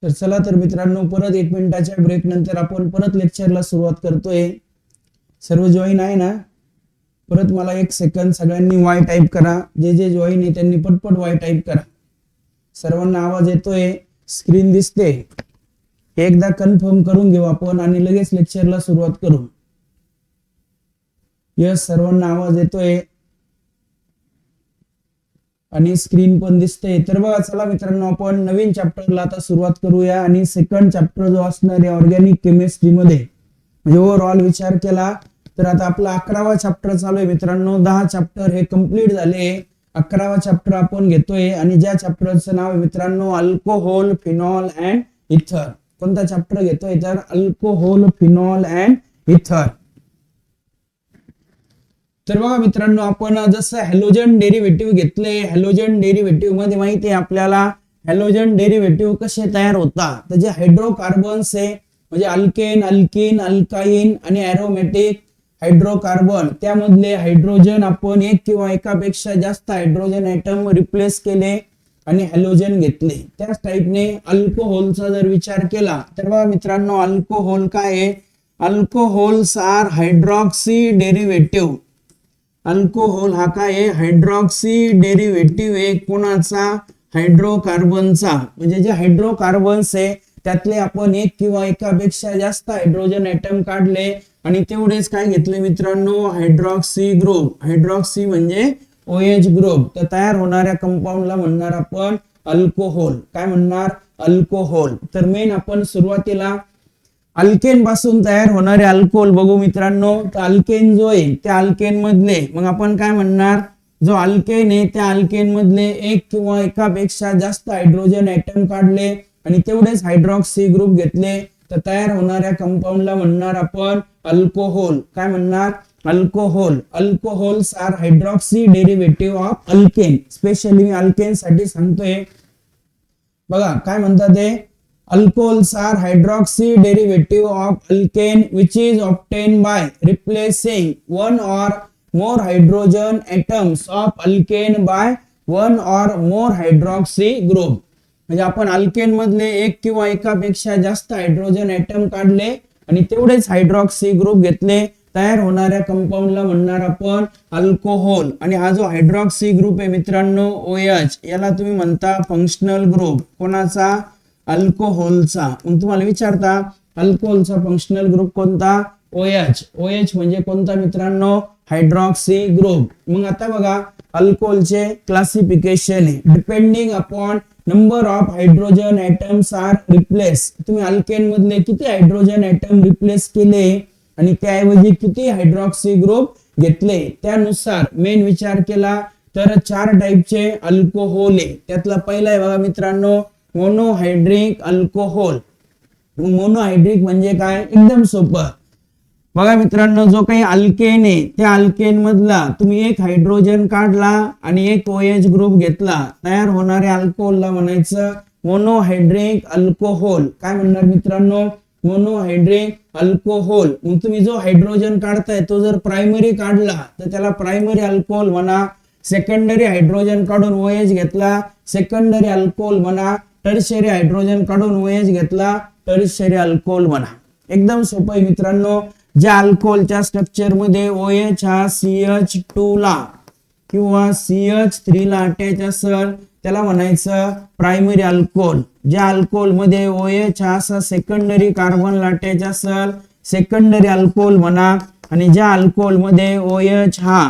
तर चला तर मित्रांनो, परत 1 मिनिटाच्या ब्रेक नंतर आपण परत लेक्चरला सुरुवात करतोय. सर्व जॉईन आहे ना? परत मला 1 सेकंद सगळ्यांनी वाय टाईप करा. जे जे जॉईन आहे त्यांनी पटपट वाय टाईप करा. सर्वांना आवाज येतोय, स्क्रीन दिसते. एकदा कन्फर्म करून घेऊ आपण आणि लगेच लेक्चरला सुरुवात करू. यस, सर्वांना आवाज येतोय आणि स्क्रीन पण दिसते. तर बघा, चला मित्रांनो, आपण नवीन चॅप्टरला आता सुरुवात करूया. आणि सेकंड चॅप्टर जो असणार आहे ऑर्गॅनिक केमिस्ट्री मध्ये, म्हणजे ओव्हरऑल विचार केला तर आता आपला 11वा चॅप्टर चालू आहे मित्रांनो. 10 चॅप्टर हे कंप्लीट झाले. 11वा चॅप्टर आपण घेतोय आणि ज्या चॅप्टरचं नाव आहे मित्रांनो अल्कोहोल, फिनॉल अँड इथर. कोणता चॅप्टर घेतोय तर अल्कोहोल, फिनॉल अँड इथर. तर बघा मित्रांनो, आपण जसं हॅलोजन डेरिव्हेटिव्ह घेतले, हॅलोजन डेरिव्हेटिव्ह मध्ये माहिती आहे आपल्याला हॅलोजन डेरिव्हेटिव्ह कसे तयार होतात. तर जे हायड्रोकार्बन्स आहे म्हणजे अल्केन, अल्कीन, अल्काइन आणि एरोमॅटिक हायड्रोकार्बन, त्यामधले हायड्रोजन आपण एक किंवा एकापेक्षा जास्त हायड्रोजन ऍटम रिप्लेस केले आणि हॅलोजन घेतले. त्याच टाइपने अल्कोहोलचा जर विचार केला तर बघा मित्रांनो, अल्कोहोल काय आहे? Alcohols are hydroxy derivative. Alcohol हा काय आहे? हायड्रॉक्सी डेरिव्हेटिव्ह आहे. कोणाचा? हायड्रोकार्बनचा. म्हणजे जे हायड्रोकार्बन्स आहे त्यातले आपण एक किंवा एकापेक्षा जास्त हायड्रोजन ऍटम काढले आणि तेवढेच काय घेतले मित्रांनो? Hydroxy group. हायड्रॉक्सी म्हणजे OH ग्रुप. तर तयार होणाऱ्या कंपाऊंडला म्हणणार आपण अल्कोहोल. काय म्हणणार? अल्कोहोल. तर मेन आपण सुरुवातीला अल्केन पासून तयार होणारे अल्कोहोल बघू मित्रांनो. तर अल्केन जो आहे त्या अल्केन मधले मग आपण काय म्हणणार? जो अल्केन आहे त्या अल्केन मधले एक किंवा एकापेक्षा जास्त हायड्रोजन ऍटम काढले आणि तेवढेच हायड्रॉक्सी ग्रुप घेतले तर तयार होणाऱ्या कंपाऊंडला म्हणणार आपण अल्कोहोल. काय म्हणणार? Alcohol. Alcohols are hydroxy derivative of alkane. Specially मी अल्केन साठी सांगतोय. बघा काय म्हणतात ते? Alcohols are hydroxy derivative of alkane which is obtained by replacing one or more hydrogen atoms of alkane by one or more hydroxy group. म्हणजे आपण alkane मधले एक किंवा एकापेक्षा जास्त हायड्रोजन ऍटम काढले आणि तेवढेच हायड्रॉक्सी ग्रुप घेतले. तयार होणाऱ्या कंपाऊंडला म्हणणार आपण अल्कोहोल. आणि हा जो हायड्रॉक्सी ग्रुप आहे मित्रांनो OH, याला तुम्ही म्हणता फंक्शनल ग्रुप. कोणाचा? अल्कोहोलचा. मग तुम्हाला विचारता अल्कोहोलचा फंक्शनल ग्रुप कोणता? OH. OH म्हणजे कोणता मित्रांनो? Hydroxy group. मग आता बघा अल्कोहोलचे क्लासिफिकेशन आहे depending upon number of hydrogen atoms are replace. तुम्ही अल्केन मधले किती हायड्रोजन ऍटम रिप्लेस केले आणि त्याऐवजी किती हायड्रॉक्सी ग्रुप घेतले त्यानुसार मेन विचार केला तर 4 टाइपचे अल्कोहोल आहे. त्यातला पहिला आहे बघा मित्रांनो मोनोहायड्रिक अल्कोहोल. मोनोहायड्रिक म्हणजे काय? एकदम सोपं. बघा मित्रांनो, जो काही अल्केन आहे त्या अल्केन मधला तुम्ही एक हायड्रोजन काढला आणि एक OH ग्रुप घेतला, तयार होणाऱ्या अल्कोहोलला म्हणायचं मोनोहायड्रिक अल्कोहोल. काय म्हणणार मित्रांनो? Monohydric alcohol. मग तुम्ही जो हायड्रोजन काढताय तो जर प्रायमरी काढला तर त्याला प्रायमरी अल्कोहोल म्हणा. सेकंडरी हायड्रोजन काढून OH घेतला, सेकंडरी अल्कोहोल म्हणा. टर्शियरी हायड्रोजन काढून OH घेतला, टर्शियरी अल्कोहोल म्हणा. एकदम सोपं आहे मित्रांनो. ज्या अल्कोहोलच्या स्ट्रक्चर मध्ये OH हा CH2 ला किंवा CH3 ला अटॅच असेल त्याला म्हणायचं प्रायमरी अल्कोहोल. ज्या अल्कोहोल मध्ये OH हा असा सेकंडरी कार्बन ला अटॅच असेल सेकंडरी अल्कोहोल म्हणा. आणि ज्या अल्कोहोल मध्ये OH हा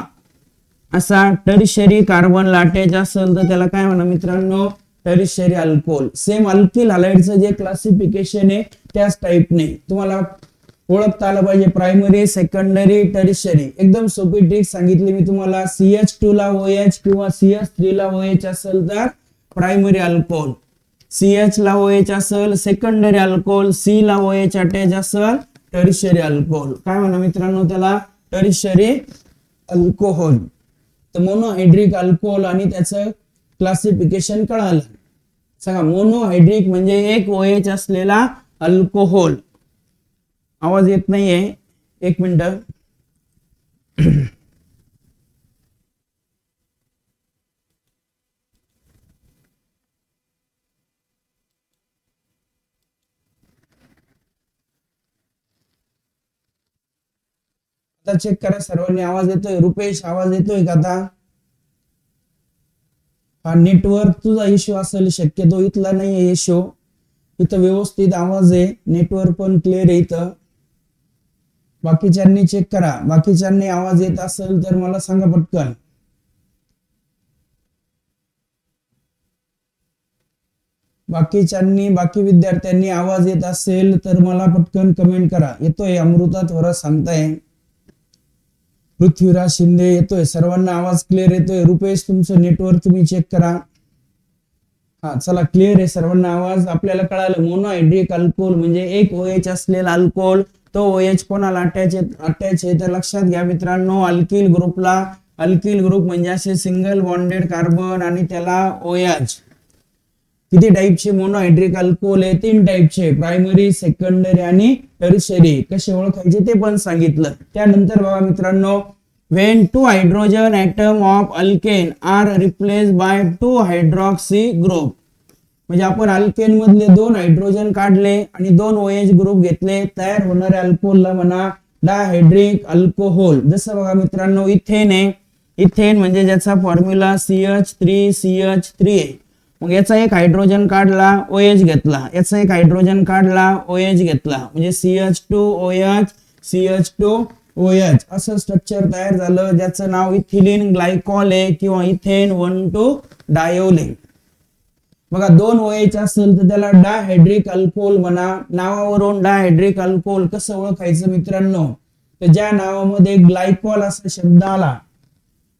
असा टर्शियरी कार्बन ला अटॅच असेल तर त्याला काय म्हणा मित्रांनो? Tertiary alcohol. सेम अल्किल हॅलाइडचं जे क्लासिफिकेशन आहे त्याच टाइपने तुम्हाला ओळखता आलं पाहिजे. Primary, secondary, tertiary. एकदम सोपी ट्रिक सांगितली मी तुम्हाला. CH2 ला OH किंवा CH3 ला OH असेल तर प्रायमरी अल्कोहोल, CH ला OH असेल सेकंडरी अल्कोहोल, C ला OH अटॅच असेल टर्शियरी अल्कोहोल. काय म्हणा मित्रांनो? त्याला टर्शियरी अल्कोहोल. तर मोनोहायड्रिक अल्कोहोल आणि त्याचं क्लासिफिकेशन कळालं. सांगा मोनोहायड्रिक म्हणजे एक OH असलेला अल्कोहोल. आवाज येत नाहीये, 1 मिनिट. आता चेक करा सर्वांनी, आवाज येतोय? रुपेश आवाज येतोय का आता? हा नेटवर्क तुझा इश्यू असेल शक्यतो, इथला नाहीये इश्यू, इथं व्यवस्थित आवाज आहे, नेटवर्क पण क्लिअर आहे इथं. बाकीच्यांनी चेक करा, बाकीच्यांनी आवाज येत असेल तर मला सांगा पटकन. बाकी विद्यार्थ्यांनी आवाज येत असेल तर मला पटकन कमेंट करा. येतोय अमृता थोरात सांगताय, पृथ्वीराज शिंदे येतोय, सर्वांना आवाज क्लिअर येतोय. रुपेश तुमचं नेटवर्क तुम्ही चेक करा. हा चला क्लिअर आहे सर्वांना आवाज. आपल्याला कळालं मोनोहायड्रिक अल्कोहोल म्हणजे एक OH असलेला अल्कोहोल, तो OH कोणाला अटॅच आहे तर लक्षात घ्या मित्रांनो, अल्किल ग्रुपला. अल्किल ग्रुप म्हणजे असे सिंगल बॉन्डेड कार्बन आणि त्याला OH. किती टाईपचे मोनोहायड्रिक अल्कोहोल आहे? 3 टाईपचे, प्रायमरी, सेकंडरी आणि टर्शियरी. कसे ओळखायचे ते पण सांगितलं. त्यानंतर बघा मित्रांनो, when 2 hydrogen atom of alkane are replaced by 2 hydroxy group, म्हणजे आपण अल्केन मधले 2 हायड्रोजन काढले आणि 2 OH ग्रुप घेतले, तयार होणाऱ्या अल्कोहोलला म्हणा डायहायड्रिक अल्कोहोल. जसं बघा मित्रांनो, इथेन आहे, इथेन म्हणजे ज्याचा फॉर्म्युला CH3CH3 आहे. मग याचा एक हायड्रोजन काढला, OH घेतला, याचा एक हायड्रोजन काढला, OH घेतला, म्हणजे CH2OH CH2OH असं स्ट्रक्चर तयार झालं, ज्याचं नाव इथिलीन ग्लायकॉल आहे किंवा इथेन 1,2 डायोल आहे. बघा 2 OH असेल तर त्याला डायहायड्रिक अल्कोहोल म्हणा. नावावरून डायहायड्रिक अल्कोहोल कसं ओळखायचं मित्रांनो, तर ज्या नावामध्ये ग्लायकॉल असा शब्द आला,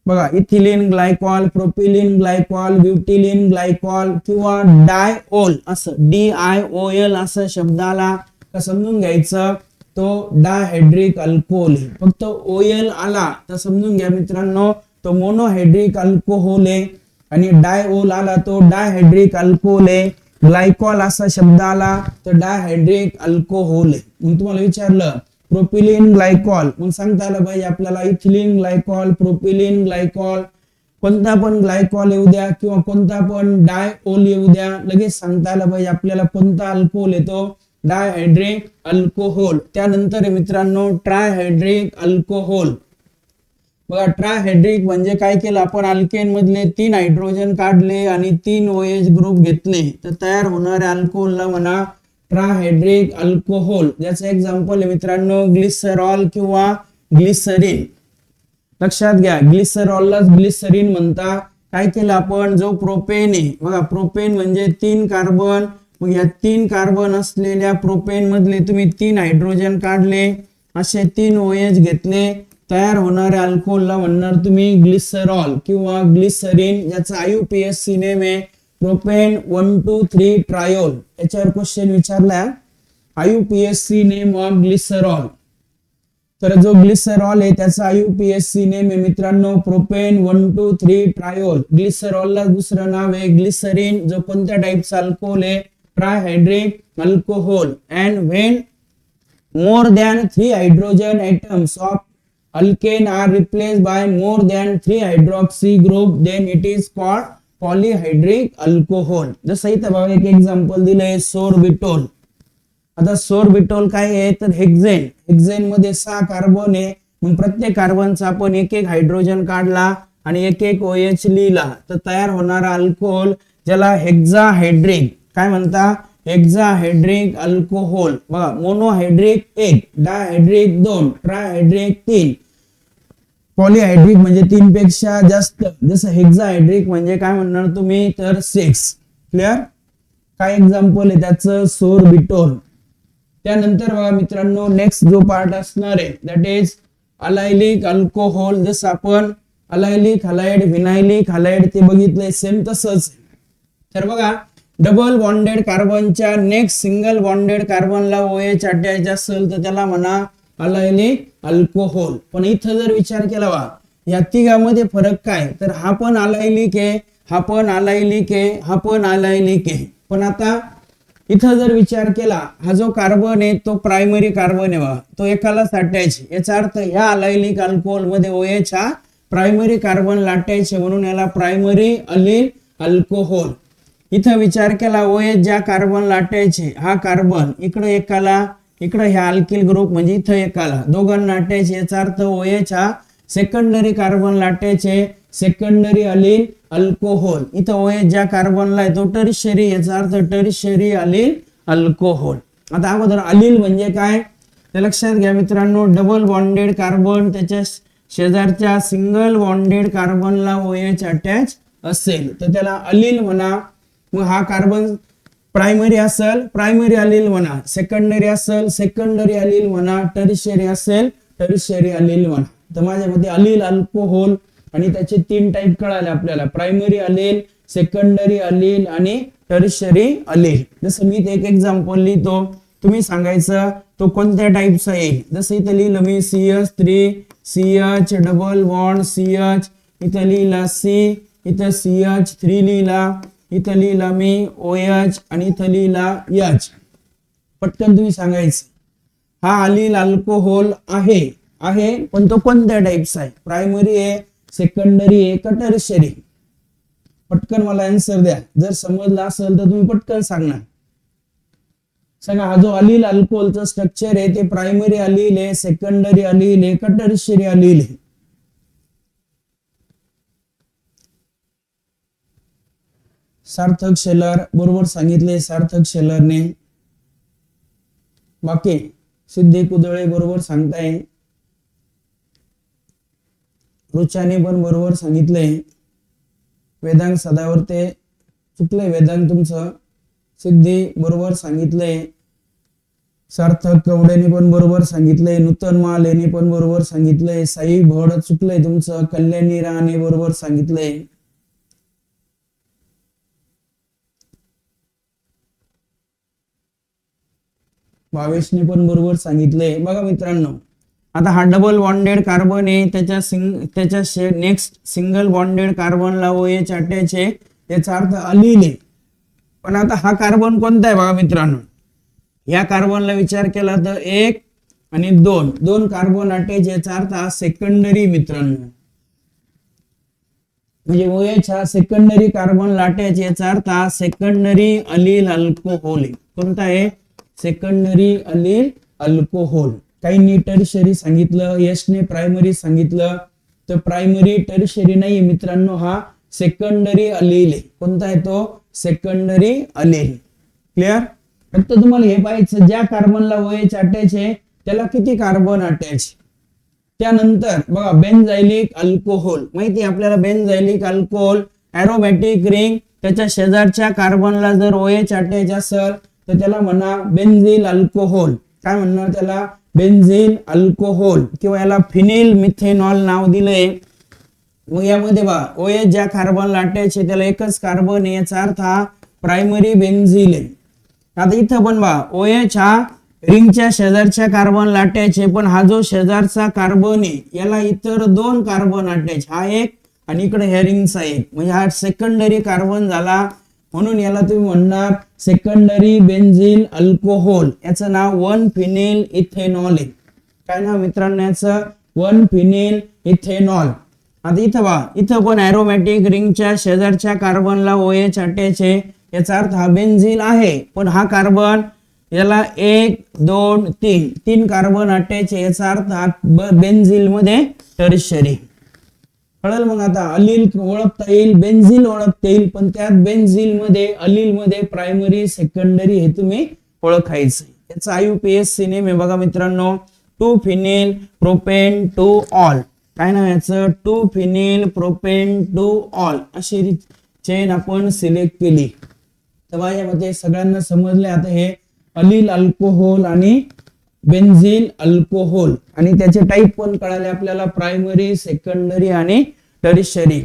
बघा ethylene glycol, propylene glycol, butylene glycol किंवा डायओल असं DIOL असं शब्द आला तर समजून घ्यायचं तो डायहायड्रिक अल्कोहोल आहे. फक्त OL आला तर समजून घ्या मित्रांनो तो मोनोहायड्रिक अल्कोहोल आहे, आणि डायओल आला तो डायहायड्रिक अल्कोहोल आहे. ग्लायकॉल असा शब्द आला तर डायहायड्रिक अल्कोहोल आहे. मी तुम्हाला विचारलं प्रोपिलिन ग्लायकॉल, मग सांगता आलं पाहिजे आपल्याला इथिलीन ग्लायकॉल, प्रोपिलिन ग्लायकॉल, कोणता पण ग्लायकॉल येऊ द्या किंवा कोणता पण डायओल येऊ द्या, लगेच सांगता आलं पाहिजे आपल्याला कोणता अल्कोहोल येतो, डायहायड्रिक अल्कोहोल. त्यानंतर मित्रांनो ट्रायहायड्रिक अल्कोहोल. बघा ट्रायहायड्रिक म्हणजे काय केलं आपण, अल्केन मधले 3 हायड्रोजन काढले आणि 3 OH ग्रुप घेतले, तर तयार होणाऱ्या अल्कोहोलला म्हणा ट्रायहायड्रिक अल्कोहोल. ज्याचं एक्झाम्पल आहे मित्रांनो ग्लिसरॉल किंवा ग्लिसरीन. लक्षात घ्या ग्लिसरॉललाच ग्लिसरीन म्हणता. काय केलं आपण, जो प्रोपेन आहे, बघा प्रोपेन म्हणजे 3 कार्बन, मग या 3 कार्बन असलेल्या प्रोपेन मधले तुम्ही 3 हायड्रोजन काढले, असे 3 OH घेतले, तयार होणाऱ्या अल्कोहोलला म्हणणार तुम्ही ग्लिसरॉल किंवा ग्लिसरीन. ज्याचा IUPAC नेम आहे प्रोपेन 1,2,3 ट्रायोल. याच्यावर क्वेश्चन विचारला IUPAC नेम ऑफ ग्लिसरॉल, तर जो ग्लिसरॉल आहे त्याचा IUPAC नेम आहे मित्रांनो प्रोपेन 1,2,3 ट्रायोल. ग्लिसरॉलला दुसरं नाव आहे ग्लिसरीन, जो कोणत्या टाईपचा अल्कोहोल आहे, trihydric alcohol. And when more than 3 hydrogen atoms of alkane are replaced by more than 3 hydroxy group, then it is called polyhydric alcohol. जसं इथं बघा एक एक्झाम्पल दिलंय सोरबिटोल. आता सोरबिटोल काय आहे तर हेक्झेन, हेक्झेन मध्ये 6 कार्बन आहे, मग प्रत्येक कार्बनचा आपण एक हायड्रोजन काढला आणि एक OH लिहिला, तर तयार होणारा अल्कोहोल ज्याला हेक्झाहायड्रिक काय म्हणता, हेक्झाहायड्रिक अल्कोहोल. बघा मोनोहायड्रिक 1, डायहायड्रिक 2, ट्रायहायड्रिक 3, पॉलीहायड्रिक म्हणजे 3 पेक्षा जास्त. जसं हेक्झाहायड्रिक म्हणजे काय म्हणणार तुम्ही तर 6. क्लिअर. काय एक्झाम्पल आहे त्याचं, सोरबिटोल. त्यानंतर बघा मित्रांनो नेक्स्ट जो पार्ट असणार आहे दॅट इज अलायलिक अल्कोहोल. जसं आपण अलायलिक हलाइड, विनायलिक हलाइड ते बघितलंय, सेम तसंच. तर बघा डबल बॉन्डेड कार्बनच्या नेक्स्ट सिंगल बॉन्डेड कार्बनला OH अटॅच असेल तर त्याला म्हणा अलायलिक अल्कोहोल. पण इथं जर विचार केला वा या तिघांमध्ये फरक काय, तर हा पण अलायलिक आहे, हा पण अलायलिक आहे, हा पण अलायलिक आहे. पण आता इथं जर विचार केला हा जो कार्बन आहे तो प्रायमरी कार्बन आहे बघा, तो एकालाच अटॅच. याचा अर्थ ह्या अलायलिक अल्कोहोल मध्ये OH हा प्रायमरी कार्बन अटॅच आहे, म्हणून याला प्रायमरी अलिल अल्कोहोल. इथं विचार केला OH ज्या कार्बनला अटॅच आहे हा कार्बन इकडे एकाला इकडे ह्या अल्किल ग्रुप म्हणजे इथं एक आला, दोघांना अटॅच, याचा अर्थ OH हा सेकंडरी कार्बनला अटॅच आहे, सेकंडरी अलील अल्कोहोल. इथं OH ज्या कार्बनला आहे तो टर्शियरी, याचा अर्थ टर्शियरी अलील अल्कोहोल. आता अगोदर अलील म्हणजे काय ते लक्षात घ्या मित्रांनो. डबल बॉन्डेड कार्बन त्याच्या शेजारच्या सिंगल बॉन्डेड कार्बनला OH अटॅच असेल तर त्याला अलील म्हणा. मग हा कार्बन प्रायमरी असेल प्रायमरी अलील म्हणा, सेकंडरी असेल सेकंडरी अलील म्हणा, टर्शियरी असेल टर्शियरी अलील म्हणा. तर माझ्यामध्ये अलील अल्कोहोल आणि त्याचे 3 टाईप कळाले आपल्याला, प्रायमरी अलील, सेकंडरी अलील आणि टर्शियरी अलील. जसं मी एक एक्झाम्पल लिहितो, तुम्ही सांगायचं तो कोणत्या टाईपचा येईल. जसं इथं लिहिलं मी CH3 CH double bond CH, इथं लिहिला C, इथं CH3 लिहिला, इथं लिहिला मी OH आणि इथं लिहिला H. पटकन तुम्ही सांगायचं हा अलील अल्कोहोल आहे पण तो कोणत्या टाईपचा आहे, प्रायमरी आहे, सेकंडरी आहे का टर्शियरी. पटकन मला आन्सर द्या. जर समजलं असेल तर तुम्ही पटकन सांगणार. सांगा हा जो अलील अल्कोहोलचं स्ट्रक्चर आहे ते प्रायमरी अलील आहे, सेकंडरी अलील आहे का टर्शियरी अलील आहे. सार्थक शेलर बरोबर सांगितले, सार्थक शेलरने. बाकी सिद्धी कुदळे बरोबर सांगताय, रुचाने पण बरोबर सांगितलंय. वेदांग सदावर्ते चुकलंय, वेदांग तुमचं. सिद्धी बरोबर सांगितलंय, सार्थक कवडेने पण बरोबर सांगितलंय, नूतन माल यांनी पण बरोबर सांगितलंय, साई भोड चुकलंय तुमचं, कल्याणी राणे बरोबर सांगितलंय. भावेशने पण बरोबर सांगितलंय. बघा मित्रांनो, आता हा डबल बॉन्डेड कार्बन आहे, त्याच्या नेक्स्ट सिंगल बॉन्डेड कार्बनला OH अटॅच आहे, याचा अर्थ अलील आहे. पण आता हा कार्बन कोणता आहे बघा मित्रांनो, या कार्बनला विचार केला तर 1 आणि 2 कार्बन अटॅच, याचा अर्थ हा सेकंडरी मित्रांनो. म्हणजे OH हा सेकंडरी कार्बनला अटॅच, याचा अर्थ हा सेकंडरी अलील अल्कोहोल आहे. कोणता आहे, सेकंडरी अलील अल्कोहोल. काही टर्शियरी सांगितलं, यशने प्रायमरी सांगितलं, तर प्रायमरी टर्शियरी नाही मित्रांनो, हा सेकंडरी अलील आहे. कोणता आहे तो, सेकंडरी अलील. क्लिअर. फक्त तुम्हाला हे पाहायचं ज्या कार्बनला OH अटॅच आहे त्याला किती कार्बन अटॅच. त्यानंतर बघा बेन्झायलिक अल्कोहोल, माहिती आपल्याला बेन्झायलिक अल्कोहोल एरोमॅटिक रिंग, त्याच्या शेजारच्या कार्बनला जर OH अटॅच असेल तर त्याला म्हणा बेन्झिल अल्कोहोल. काय म्हणणार त्याला, बेन्झिल अल्कोहोल, किंवा याला फिनिल मिथेनॉल नाव दिलंय. मग यामध्ये बघा OH ज्या कार्बनला अटॅच आहे त्याला एकच कार्बन आहे, याचा अर्थ हा प्रायमरी बेन्झिल आहे. आता इथं पण बघा OH हा रिंगच्या शेजारच्या कार्बनला अटॅच आहे, पण हा जो शेजारचा कार्बन आहे याला इतर 2 कार्बन अटॅच, हा एक आणि इकडे ह्या रिंगचा एक, म्हणजे हा सेकंडरी कार्बन झाला. म्हणून याला तुम्ही म्हणणार सेकंडरी बेन्झिल अल्कोहोल. याचं नाव 1 फिनिल इथेनॉल आहे. काय नाव मित्रांनो याचं, 1 फिनिल इथेनॉल. आता इथं बघा, इथं पण एरोमॅटिक रिंगच्या शेजारच्या कार्बनला OH अटॅच आहे, याचा अर्थ हा बेन्झिल आहे, पण हा कार्बन याला 1 2 3 कार्बन अटॅच आहे, याचा अर्थ हा बेन्झिल मध्ये टर्शियरी. कळलं. मग आता अलील ओळखता येईल, बेन्झिल ओळखता येईल, पण त्यात बेन्झिल मध्ये अलील मध्ये प्रायमरी सेकंडरी हे तुम्ही ओळखायचं. याचं IUPAC नेम आहे बघा मित्रांनो, 2 फिनिल प्रोपेन टू ऑल. काय नाव याचं, 2 फिनिल प्रोपेन टू ऑल. अशी चेन आपण सिलेक्ट केली तर माझ्यामध्ये सगळ्यांना समजले. आता हे अलील अल्कोहोल आणि बेन्झिल अल्कोहोल आणि त्याचे टाईप पण कळाले आपल्याला, प्रायमरी सेकंडरी आणि टर्शियरी.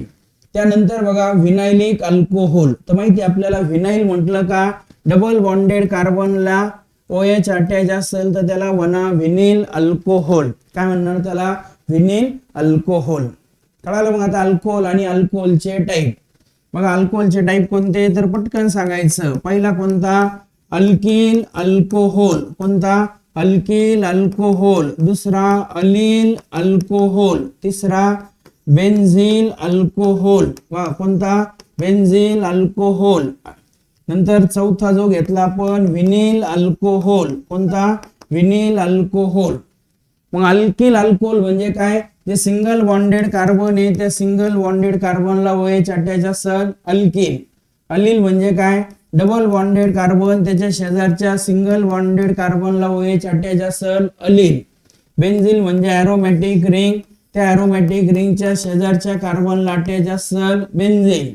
त्यानंतर बघा व्हिनायलिक अल्कोहोल. तर माहिती आपल्याला व्हिनाइल म्हटलं का, डबल बॉन्डेड कार्बनला OH अटॅच असेल तर त्याला म्हणा व्हिनिल अल्कोहोल. काय म्हणणार त्याला, व्हिनिल अल्कोहोल. कळालं. मग आता अल्कोहोल आणि अल्कोहोलचे टाईप बघा. अल्कोहोलचे टाईप कोणते तर पटकन सांगायचं. पहिला कोणता, अल्किल अल्कोहोल. कोणता, अल्किल अल्कोहोल. दुसरा अलील अल्कोहोल. तिसरा बेन्झिल अल्कोहोल. वा कोणता, बेन्झिल अल्कोहोल. नंतर चौथा जो घेतला आपण व्हिनिल अल्कोहोल. कोणता, विनिल अल्कोहोल. मग अल्किल अल्कोहोल म्हणजे काय, जे सिंगल बॉन्डेड कार्बन आहे त्या सिंगल बॉन्डेड कार्बनला OH अटॅच असेल अल्किल. अलील म्हणजे काय, डबल बॉन्डेड कार्बन त्याच्या शेजारच्या सिंगल बॉन्डेड कार्बनला OH अटॅच असेल अलील. बेन्झील म्हणजे अरोमॅटिक रिंग, त्या अरोमॅटिक रिंगच्या शेजारच्या कार्बनला अटॅच असेल बेन्झील.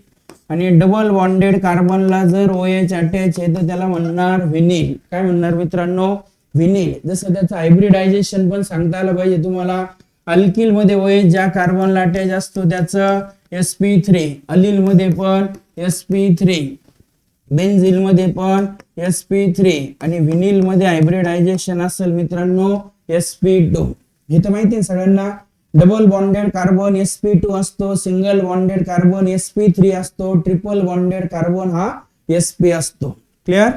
आणि डबल बॉन्डेड कार्बनला जर OH अटॅच आहे तर त्याला म्हणणार व्हिनिल. काय म्हणणार मित्रांनो, व्हिनिल. जसं त्याचं हायब्रिडायझेशन पण सांगता आलं पाहिजे तुम्हाला. अल्किल मध्ये OH ज्या कार्बनला अटॅच असतो त्याचं sp3, अलील मध्ये पण sp3, बेन्झील मध्ये पण sp3 आणि व्हिनिल मध्ये हायब्रिडायझेशन असेल मित्रांनो sp2. हे तर माहिती आहे सगळ्यांना. डबल बॉन्डेड कार्बन sp2 असतो, सिंगल बॉन्डेड कार्बन sp3 असतो, ट्रिपल बॉन्डेड कार्बन हा sp असतो. क्लिअर,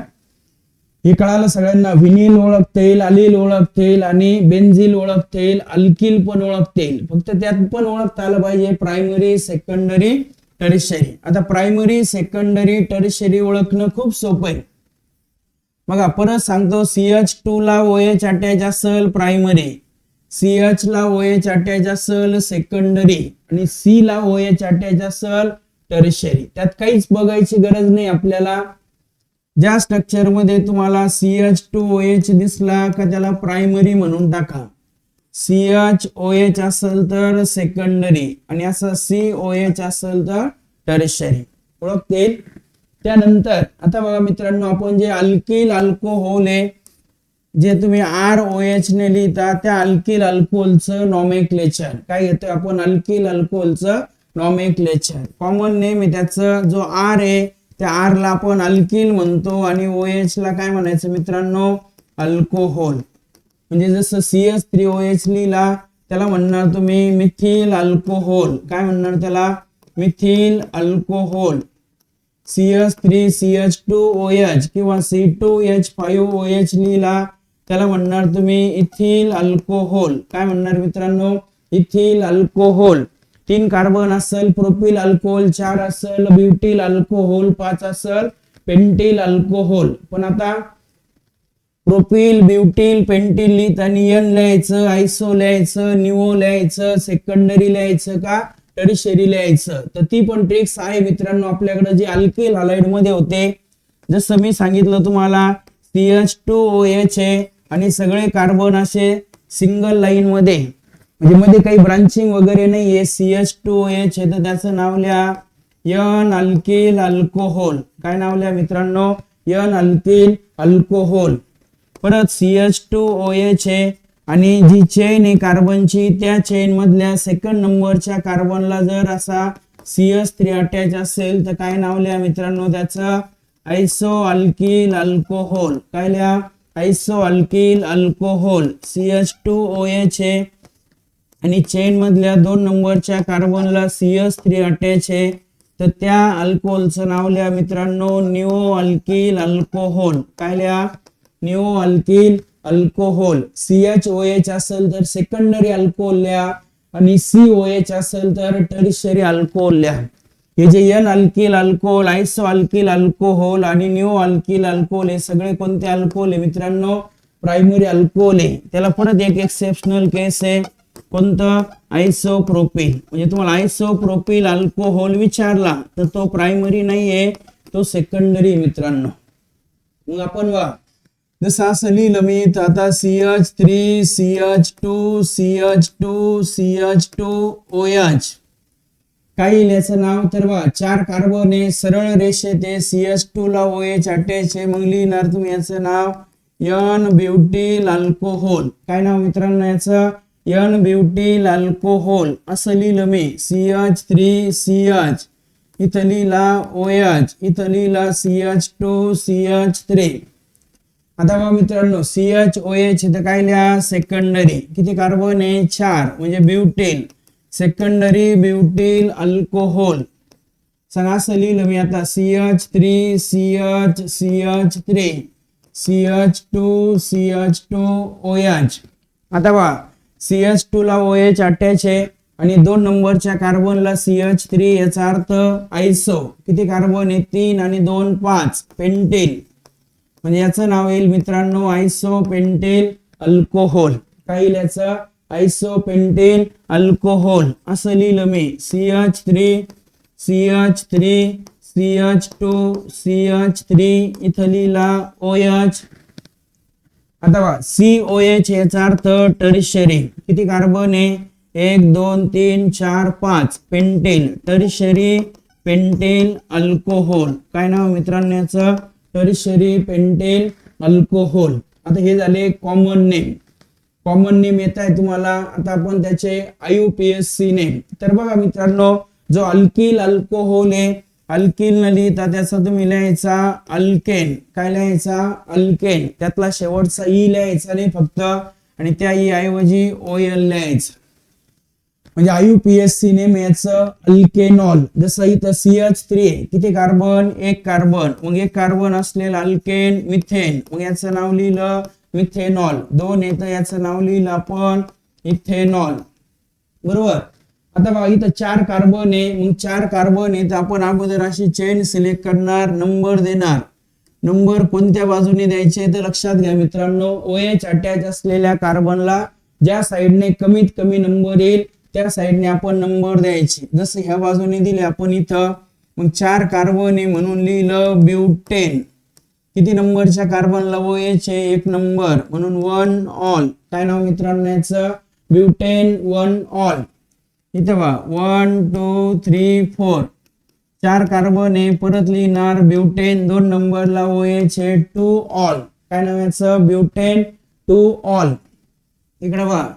हे कळालं सगळ्यांना. व्हिनिल ओळखता येईल, अलील ओळखता येईल आणि बेन्झील ओळखता येईल, अल्किल पण ओळखता येईल. फक्त त्यात पण ओळखता आलं पाहिजे प्रायमरी, सेकंडरी, टर्शियरी. आता प्रायमरी, सेकंडरी, टर्शियरी ओळखणं खूप सोपं आहे. बघा परत सांगतो, CH2 ला OH अटॅच असेल प्रायमरी, CH ला OH अटॅच असेल सेकंडरी आणि C ला OH अटॅच असेल टर्शियरी. त्यात काहीच बघायची गरज नाही आपल्याला. ज्या स्ट्रक्चर मध्ये तुम्हाला CH2OH दिसला का त्याला प्रायमरी म्हणून टाका. CHOH असेल तर सेकंडरी आणि असं COH असेल तर टर्शियरी. ओळखतील. त्यानंतर आता बघा मित्रांनो, आपण जे अल्किल अल्कोहोल आहे जे तुम्ही ROH ने लिहिता त्या अल्किल अल्कोहोलचं नॉमेनक्लेचर काय घेतोय आपण, अल्किल अल्कोहोलचं नॉमेनक्लेचर. कॉमन नेम आहे त्याचं, जो R आहे त्या R ला आपण अल्किल म्हणतो आणि OH ला काय म्हणायचं मित्रांनो, अल्कोहोल. म्हणजे जसं CH3OH लिहिला त्याला म्हणणार तुम्ही मिथिल अल्कोहोल. काय म्हणणार त्याला, मिथिल अल्कोहोल. CH3CH2OH किंवा C2H5OH लिहिला त्याला म्हणणार तुम्ही इथिल अल्कोहोल. काय म्हणणार मित्रांनो, इथिल अल्कोहोल. 3 कार्बन असेल प्रोपिल अल्कोहोल, 4 असेल ब्युटिल अल्कोहोल, 5 असेल पेंटिल अल्कोहोल. पण आता प्रोपिल, ब्युटिल, पेंटिल लिहिताना N लिहायचं, आयसो लिहायचं, निओ लिहायचं, सेकंडरी लिहायचं का टर्शियरी लिहायचं. तर ती पण ट्रिक्स आहे मित्रांनो आपल्याकडे जे अल्किल हलाइड मध्ये होते. जसं मी सांगितलं तुम्हाला CH2OH आहे आणि सगळे कार्बन असे सिंगल लाईन मध्ये, म्हणजे मध्ये काही ब्रांचिंग वगैरे नाहीये. CH2OH आहे तर त्याचं नाव लिहा N अल्किल अल्कोहोल. काय नाव लिहा मित्रांनो, N अल्किल अल्कोहोल. परत CH2OH आहे आणि जी चेन आहे कार्बनची त्या चेन मधल्या सेकंड नंबरच्या कार्बनला जर असा CH3 अटॅच असेल तर काय नाव लिहा मित्रांनो, त्याचं आयसो अल्किल अल्कोहोल. काय लिहा, आयसो अल्किल अल्कोहोल. CH2OH आहे आणि चेन मधल्या 2 नंबरच्या कार्बनला CH3 अटॅच आहे तर त्या अल्कोहोलचं नाव लिहा मित्रांनो, निओ अल्किल अल्कोहोल. काय लिहा, निओ अल्किल अल्कोहोल. CHOH असेल तर सेकंडरी अल्कोहोल लिहा आणि COH असेल तर टर्शियरी अल्कोहोल लिहा. हे जे N alkyl alcohol, iso alkyl alcohol आणि निओ अल्किल अल्कोहोल हे सगळे कोणते अल्कोहोल आहे मित्रांनो, प्रायमरी अल्कोहोल आहे. त्याला परत एक एक्सेप्शनल केस आहे, कोणतं, आयसोप्रोपिल. म्हणजे तुम्हाला आयसोप्रोपिल अल्कोहोल विचारला तर तो प्रायमरी नाहीये, तो सेकंडरी मित्रांनो. मग आपण वा जसं असं लिहिलं मी तर आता CH3 CH2 CH2 CH2OH काय लिहायचं नाव तर बा 4 कार्बन आहे सरळ रेषेत आहे. CH2 ला OH अटॅच आहे. मग लिहिणार तुम्ही याचं नाव N ब्युटिल अल्कोहोल. काय नाव मित्रांनो याचं, N ब्युटिल अल्कोहोल. असं लिहिलं मी CH3 CH, इथं लिहिला OH, इथं लिहिला CH2 CH3. आता बघा मित्रांनो CHOH इथं काय लिहा, सेकंडरी. किती कार्बन आहे, 4, म्हणजे ब्युटिल. Secondary butyl alcohol. सांगा असं लिहिलं मी आता CH3 CH CH3 CH2 CH2OH. आता बघा CH2 ला OH अटॅच आहे आणि 2 नंबरच्या कार्बनला CH3, याचा अर्थ आयसो. किती कार्बन आहे, 3 आणि 2 5, पेंटिल. म्हणजे याचं नाव येईल मित्रांनो आयसो पेंटिल अल्कोहोल. काय लिहायचं? आयसोपेंटेन अल्कोहोल असं लिहिलं मी. CH3 CH3 CH2 CH3 इथं लिहिला OH. आता बघा COH याचा अर्थ टर्शियरी. किती कार्बन आहे? 1 2 3 4 5 पेंटेन. Tertiary pentane alcohol. काय नाव मित्रांनो याचं? Tertiary pentane alcohol. आता हे झाले कॉमन नेम. कॉमन नेम येत आहे तुम्हाला. आता आपण त्याचे IUPAC नेम. तर बघा मित्रांनो जो अल्किल अल्कोहोल आहे, अल्किल न लिहिता त्याचा तुम्ही लिहायचा अल्केन. काय लिहायचा? अल्केन. त्यातला शेवटचा ई लिहायचा नाही फक्त, आणि त्या ई ऐवजी OL लिहायचं. म्हणजे IUPAC नेम याचं अल्केनॉल. जसं इथं CH3 किती कार्बन? 1 कार्बन. मग 1 कार्बन असलेलं अल्केन मिथेन. मग याचं नाव लिहिलं मिथेनॉल. 2 येतं याचं नाव लिहिलं आपण इथेनॉल. बरोबर. आता बघा इथं 4 कार्बन आहे. मग 4 कार्बन आहे तर आपण अगोदर अशी चेन सिलेक्ट करणार, नंबर देणार. नंबर कोणत्या बाजूने द्यायचे तर लक्षात घ्या मित्रांनो. OH अटॅच असलेल्या कार्बनला ज्या साइडने कमीत कमी नंबर येईल त्या साइडने आपण नंबर द्यायचे. जसं ह्या बाजूने दिले आपण इथं. मग 4 कार्बन आहे म्हणून लिहिलं ब्युटेन. किती नंबरच्या कार्बनला OH आहे? 1 नंबर म्हणून 1 ऑल. काय नाव मित्रांनो याचं? Butane 1 all. इथं बघा 1 2 3 4 4 कार्बन आहे. परत लिहिणार ब्युटेन. 2 नंबरला OH आहे 2 ऑल. काय नाव याचं? Butane 2 all. इकडे बघा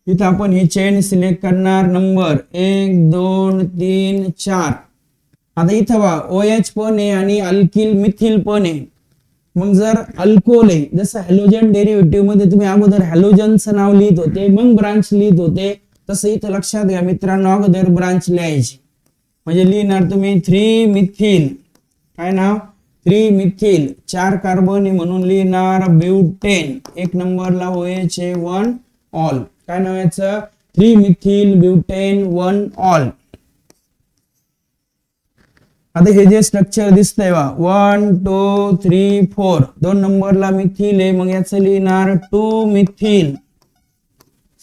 इथं आपण ही चेन सिलेक्ट करणार, नंबर 1 2 3 4. आता इथं बघा OH पण आहे आणि अल्किल मिथिल पण आहे. मग जर अल्कोहोल आहे, जसं हॅलोजन डेरिव्हेटिव्ह मध्ये तुम्ही अगोदर हॅलोजनचं नाव लिहित होते मग ब्रांच लिहित होते, तसं इथं लक्षात घ्या मित्रांनो अगोदर ब्रांच लिहायची. म्हणजे लिहिणार तुम्ही 3 मिथिल. काय नाव? 3 मिथिल. 4 कार्बन आहे म्हणून लिहिणार ब्युटेन. 1 नंबरला OH आहे 1 ऑल. काय नाव याचं? 3 मिथिल ब्युटेन 1 ऑल. आता हे जे स्ट्रक्चर दिसतंय बा 1 2 3 4 2 नंबरला मिथिल आहे मग याचं लिहिणार 2 मिथिल.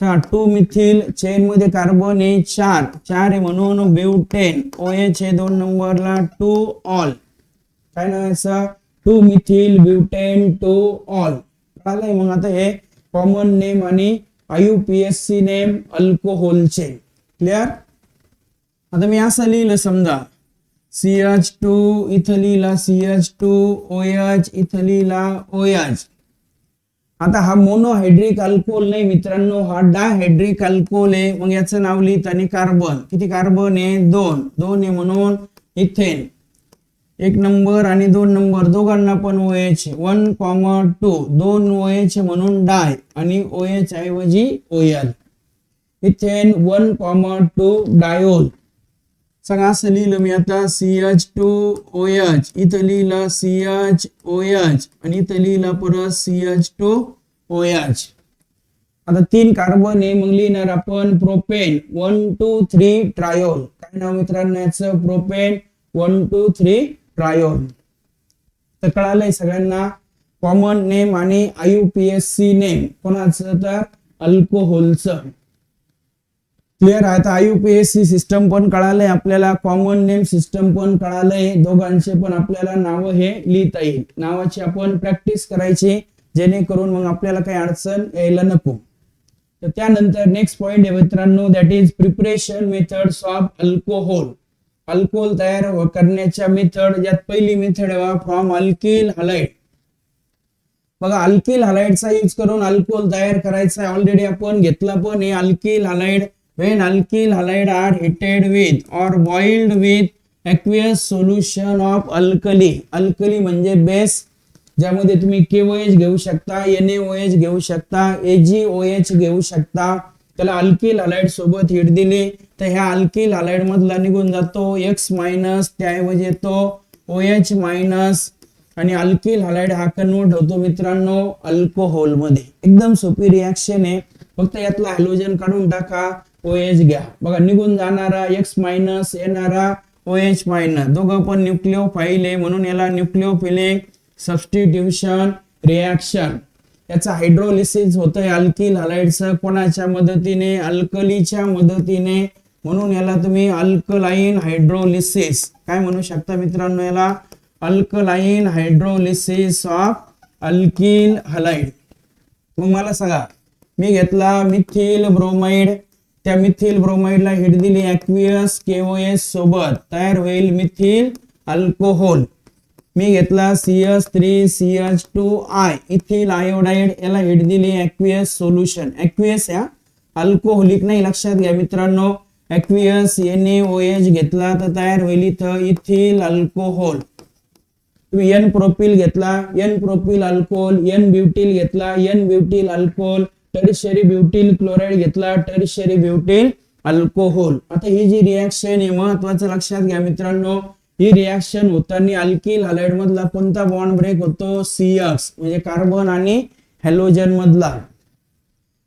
2 मिथिल. चेन मध्ये कार्बन आहे 4 आहे म्हणून ब्युटेन. OH आहे 2 नंबरला 2 ऑल. काय नाव याचं? 2 मिथिल ब्युटेन 2 ऑल. कळालंय? मग आता हे कॉमन नेम आणि IUPAC नेम अल्कोहोलचे. क्लिअर? आता मी असं लिहिलं समजा CH2 इथं लिहिला CH2, OH इथं लिहिला OH. आता हा मोनोहायड्रिक अल्कोहोल नाही मित्रांनो, हा डायहायड्रिक अल्कोहोल आहे. मग याचं नाव लिहिताना कार्बन. किती कार्बन आहे? 2 आहे म्हणून इथेन. 1 नंबर आणि 2 नंबर दोघांना पण OH 1, 2 2 OH म्हणून डाय आणि OH ऐवजी OL. Ethane 1, 2 diol. सगळं असं लिहिलं मी आता CH2 OH इथं लिहिलं CHOH आणि इथं लिहिलं परत CH2 OH. आता 3 कार्बन आहे मग लिहिणार आपण प्रोपेन 1, 2, 3 ट्रायोल. काय नाव मित्रांनो याचं? Propane 1, 2, 3 triol. तर कळालंय सगळ्यांना कॉमन नेम आणि IUPAC नेम कोणाचं? तर अल्कोहोलचं. क्लिअर आहे? आता IUPAC सिस्टम पण कळालंय आपल्याला, कॉमन नेम सिस्टम पण कळालंय. दोघांचे पण आपल्याला नाव हे लिहिता येईल. नावाची आपण प्रॅक्टिस करायची जेणेकरून मग आपल्याला काही अडचण यायला नको. तर त्यानंतर नेक्स्ट पॉइंट आहे मित्रांनो, that is preparation methods of alcohol. Alcohol तयार करण्याच्या मेथड. ज्यात पहिली मेथड आहे फ्रॉम अल्किल हलाइड. बघा अल्किल हलाइडचा यूज करून अल्कोहोल तयार करायचा आहे. ऑलरेडी आपण घेतला पण आहे alkyl halide. When alkyl halide are heated with or boiled with aqueous solution of alkali. Alkali म्हणजे बेस, ज्यामध्ये तुम्ही KOH घेऊ शकता, NaOH घेऊ शकता, AgOH घेऊ शकता. त्याला अल्किल हलाइड सोबत हीट दिली तर ह्या अल्किल हलाइड मधला निघून जातो X- त्याऐवजी येतो OH- आणि अल्किल हलाइड हा कन्वर्ट होतो मित्रांनो अल्कोहोल मध्ये. एकदम सोपी रिएक्शन आहे. फक्त यातला हॅलोजन काढून टाका, OH घ्या. बघा निघून जाणारा X- येणारा OH-. दोघं पण न्यूक्लिओफाइल आहे म्हणून याला न्यूक्लिओफिलिक सबस्टिट्यूशन रिएक्शन. याचा हायड्रोलिसिस होतंय अल्किल हलाइडचं कोणाच्या मदतीने, अल्कलीच्या मदतीने, म्हणून याला तुम्ही अल्कलाइन हायड्रोलिसिस काय म्हणू शकता मित्रांनो, याला alkaline hydrolysis of alkyl halide. मग मला सांगा, मी घेतला मिथिल ब्रोमाइड, त्या मिथिल ब्रोमाइडला हिट दिली ऍक्वियस KOH सोबत, तयार होईल मिथिल अल्कोहोल. मी घेतला CH3CH2I इथिल आयोडाइड, याला हिट दिली ऍक्वियस सोल्युशन. ऍक्वियस या अल्कोहोलिक नाही, लक्षात घ्या मित्रांनो. ऍक्वियस NaOH घेतला तर तयार होईल इथं इथिल अल्कोहोल. तुम्ही N प्रोपिल घेतला, N प्रोपिल अल्कोहोल, N ब्युटिल घेतला, N ब्युटिल अल्कोहोल, टर्शियरी ब्युटिल क्लोराइड घेतला, टर्शियरी ब्युटिल अल्कोहोल. आता ही जी रिएक्शन आहे महत्वाचं लक्षात घ्या मित्रांनो, ही रिएक्शन होताना अल्किल हलाइड मधला कोणता बॉन्ड ब्रेक होतो, CX म्हणजे कार्बन आणि हॅलोजन मधला.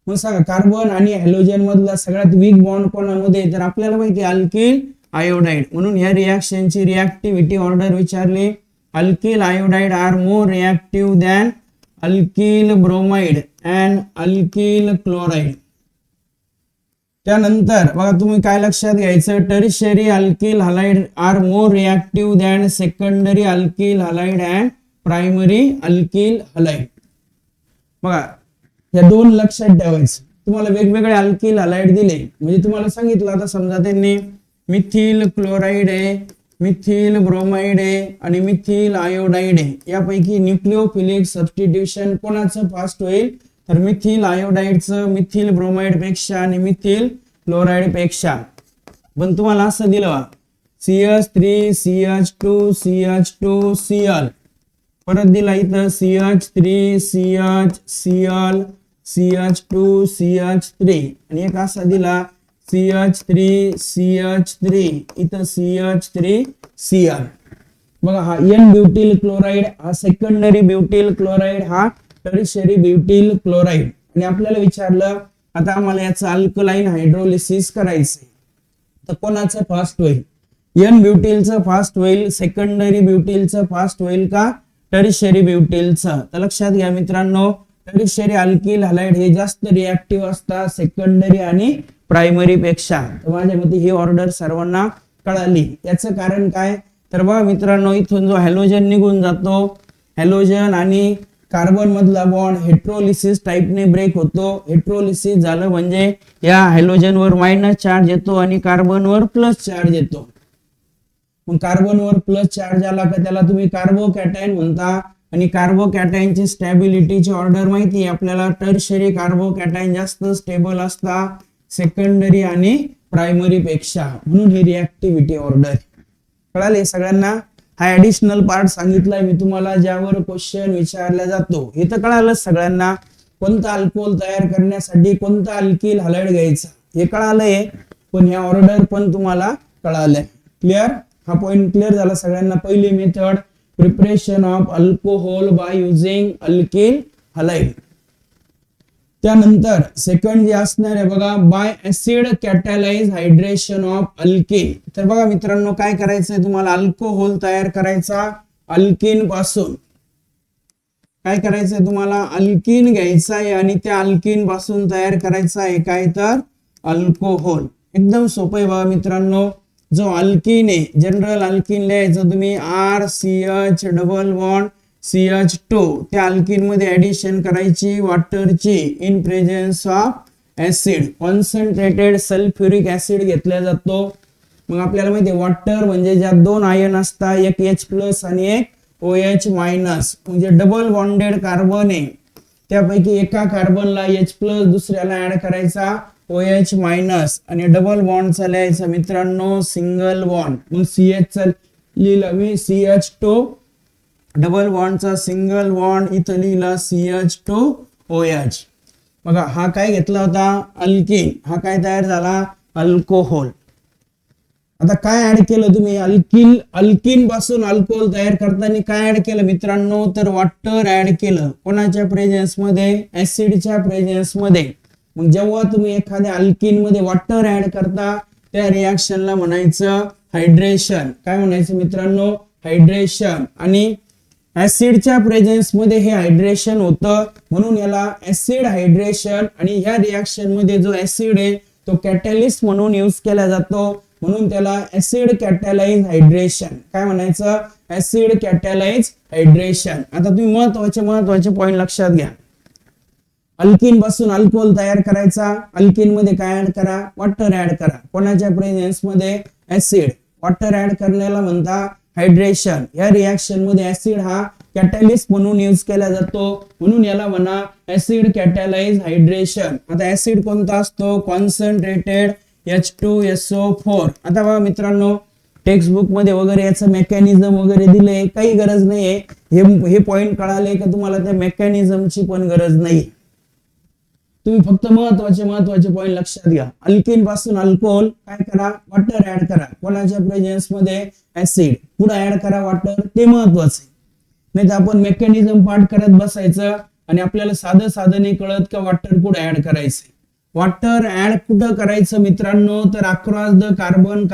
मग सांगा कार्बन आणि हॅलोजन मधला सगळ्यात वीक बॉन्ड कोणामध्ये, तर आपल्याला माहिती आहे अल्किल आयोडाइड. म्हणून ह्या रिएक्शनची रिएक्टिव्हिटी ऑर्डर विचारली. Alkyl iodide are more reactive than alkyl bromide and alkyl chloride. त्यानंतर बघा तुम्ही काय लक्षात घ्यायचं, tertiary alkyl halide are more reactive than secondary alkyl halide and primary alkyl halide. बघा या दोन लक्षात ठेवायचं. तुम्हाला वेगवेगळे अल्किल हलाइड दिले म्हणजे तुम्हाला सांगितलं, आता समजा त्यांनी मिथिल क्लोराइड आहे, मिथिल ब्रोमाइड आहे आणि मिथिल आयोडाइड आहे, यापैकी न्यूक्लिओफिलिक सबस्टिट्यूशन कोणाचं फास्ट होईल, तर मिथिल आयोडाइडचं मिथिल ब्रोमाइड पेक्षा आणि मिथिल क्लोराइड पेक्षा. पण तुम्हाला असं दिलं CH3CH2CH2Cl, परत दिला इथं CH3CHCl CH2CH3 आणि एक असा दिला CH3CH3 इथं CH3Cl. बघा हा N ब्युटिल क्लोराइड, हा सेकंडरी ब्युटिल क्लोराइड, हा टर्शियरी ब्युटिल क्लोराइड. आणि आपल्याला विचारलं आता आम्हाला याचं अल्कलाइन हायड्रोलिसिस करायचंय, तर कोणाचं फास्ट होईल, N ब्युटिलचं फास्ट होईल, सेकंडरी ब्युटिलचं फास्ट होईल का टर्शियरी ब्युटिलचं. तर लक्षात घ्या मित्रांनो, टर्शियरी अल्किल हलाइड हे जास्त रिएक्टिव्ह असतात सेकंडरी आणि प्रायमरी पेक्षा. तर माझ्या मते ही ऑर्डर सर्वांना कळाली. याचं कारण काय, तर बघा मित्रांनो इथून जो हॅलोजन निघून जातो, हॅलोजन आणि कार्बन मधला बॉन्ड हेट्रोलिसिस टाइपने ब्रेक होतो. हेट्रोलिसिस झालं म्हणजे या हॅलोजन वर मायनस चार्ज येतो आणि कार्बन वर प्लस चार्ज येतो. मग कार्बन वर प्लस चार्ज आला का त्याला तुम्ही कार्बोकॅटायन म्हणता. आणि कार्बोकॅटायनची स्टॅबिलिटीची ऑर्डर माहिती आहे आपल्याला, टर्शियरी कार्बोकॅटायन जास्त स्टेबल असतात सेकंडरी आणि प्रायमरी पेक्षा, म्हणून ही रिएक्टिव्हिटी ऑर्डर. कळाले सगळ्यांना. हा ऍडिशनल पार्ट सांगितलाय मी तुम्हाला ज्यावर क्वेश्चन विचारला जातो. हे तर कळालं सगळ्यांना, कोणता अल्कोहोल तयार करण्यासाठी कोणता अल्किल हलाइड घ्यायचा हे कळालंय, पण ह्या ऑर्डर पण तुम्हाला कळालंय. क्लिअर, हा पॉइंट क्लिअर झाला सगळ्यांना. पहिली method preparation of alcohol by using alkyl halide. त्यानंतर सेकंड जे असणार आहे बघा, by acid catalyse hydration of alkene. तर बघा मित्रांनो काय करायचंय तुम्हाला, अल्कोहोल तयार करायचा अल्किन पासून. काय करायचंय तुम्हाला, अल्किन घ्यायचा आहे आणि त्या अल्किन पासून तयार करायचा आहे काय, तर अल्कोहोल. एकदम सोपं आहे बघा मित्रांनो. जो अल्किन आहे, जनरल अल्किन लिहायचं तुम्ही RCH डबल बॉन्ड CH2, त्या अल्किन मध्ये ऍडिशन करायची वॉटरची in presence of acid. Concentrated sulphuric acid घेतला जातो. मग आपल्याला माहिती आहे वॉटर म्हणजे ज्यात दोन आयन असतात, एक H+ आणि एक OH-, म्हणजे डबल बॉन्डेड कार्बन आहे, त्यापैकी एका कार्बनला H+ दुसऱ्याला ऍड करायचा OH- आणि डबल बॉन्डचा लिहायचा मित्रांनो सिंगल बॉन्ड. मग CH चा लिहिला मी CH2, डबल बॉन्डचा सिंगल बॉन्ड इथं लिहिला CH2OH. बघा हा काय घेतला होता अल्किन, हा काय तयार झाला अल्कोहोल. आता काय ऍड केलं तुम्ही, अल्किन पासून अल्कोहोल तयार करताना काय ऍड केलं मित्रांनो, तर वॉटर ऍड केलं. कोणाच्या प्रेझेन्स मध्ये, ऍसिडच्या प्रेझेन्स मध्ये. मग जेव्हा तुम्ही एखाद्या अल्किन मध्ये वॉटर ऍड करता त्या रिएक्शनला म्हणायचं हायड्रेशन. काय म्हणायचं मित्रांनो, हायड्रेशन. आणि ऍसिडच्या प्रेझेन्स मध्ये हे हायड्रेशन होतं, म्हणून याला ऍसिड हायड्रेशन. आणि ह्या रिएक्शन मध्ये जो ऍसिड आहे तो कॅटॅलिस्ट म्हणून यूज केला जातो, म्हणून त्याला ऍसिड कॅटॅलाइज हायड्रेशन. काय म्हणायचं? Acid catalyse hydration. आता तुम्ही महत्वाचे पॉइंट लक्षात घ्या. अल्किन पासून अल्कोहोल तयार करायचा. अल्किन मध्ये काय ऍड करा? वॉटर ऍड करा. कोणाच्या प्रेझेन्स मध्ये? ऍसिड. वॉटर ऍड करण्याला म्हणता हायड्रेशन. या रिएक्शन मध्ये ऍसिड हा कॅटॅलिस्ट म्हणून यूज केला जातो, म्हणून याला म्हणा ऍसिड कॅटॅलाइज हायड्रेशन. आता ऍसिड कोणता असतो? Concentrated H2SO4. आता बघा मित्रांनो, टेक्स्ट बुक मध्ये वगैरे याचं मेकॅनिझम वगैरे दिले, काही गरज नाहीये. हे पॉइंट कळाले का तुम्हाला? त्या मेकॅनिझमची पण गरज नाही. तुम्ही फक्त महत्वाचे पॉइंट लक्षात घ्या. अल्किन पासून अल्कोहोल काय करा? वॉटर ऍड करा. कोणाच्या प्रेझेन्स मध्ये? ऍसिड. पुढे ऍड करा वॉटर. ते महत्वाचं आहे. नाही तर आपण मेकॅनिझम पार्ट करत बसायचं आणि आपल्याला साधं नाही कळत का वॉटर पुढे ऍड करायचंय. वॉटर ऍड कुठं करायचं मित्रांनो? तर across the carbon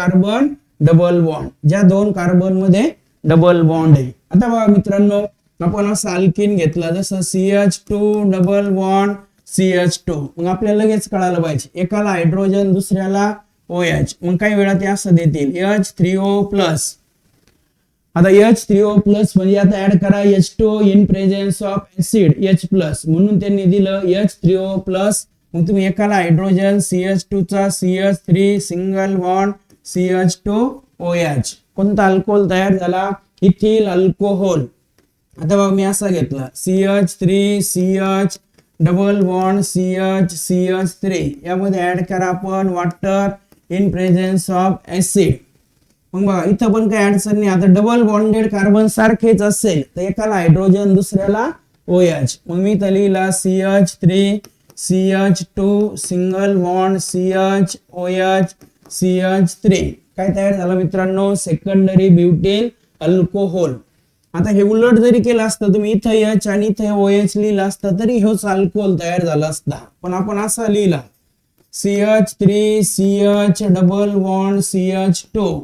double bond. ज्या दोन कार्बन मध्ये डबल बॉन्ड आहे. आता बघा मित्रांनो, आपण असं अल्किन घेतला जसं CH2 डबल बॉन्ड CH2. मग आपल्याला लगेच कळायला पाहिजे, एकाला हायड्रोजन दुसऱ्याला OH. मग काही वेळा ते असं देतील H3O+. आता H3O+ म्हणजे आता ऍड करा H2 in presence of acid H+, म्हणून त्यांनी दिलं H3O+. मग तुम्ही एकाला हायड्रोजन CH2 चा CH3 सिंगल बॉन्ड CH2OH. कोणता अल्कोहोल तयार झाला? Ethyl alcohol. आता बघा मी असा घेतला CH3 CH double bond CH3. यामध्ये ऍड करा आपण water in presence of acid. मग बघा इथं पण काही अडचण नाही. आता डबल बॉन्डेड कार्बन सारखेच असेल तर एकाला हायड्रोजन दुसऱ्याला OH. मग मी इथं लिहिला CH3 CH2 single bond CHOH CH3. काय तयार झालं मित्रांनो? Secondary butyl alcohol. आता हे उलट जरी केलं असतं, तुम्ही इथं H आणि इथं OH लिहिलं असतं तरी हेच अल्कोहोल तयार झाला असता, पण आपण असा लिहिला CH3 CH double bond CH2.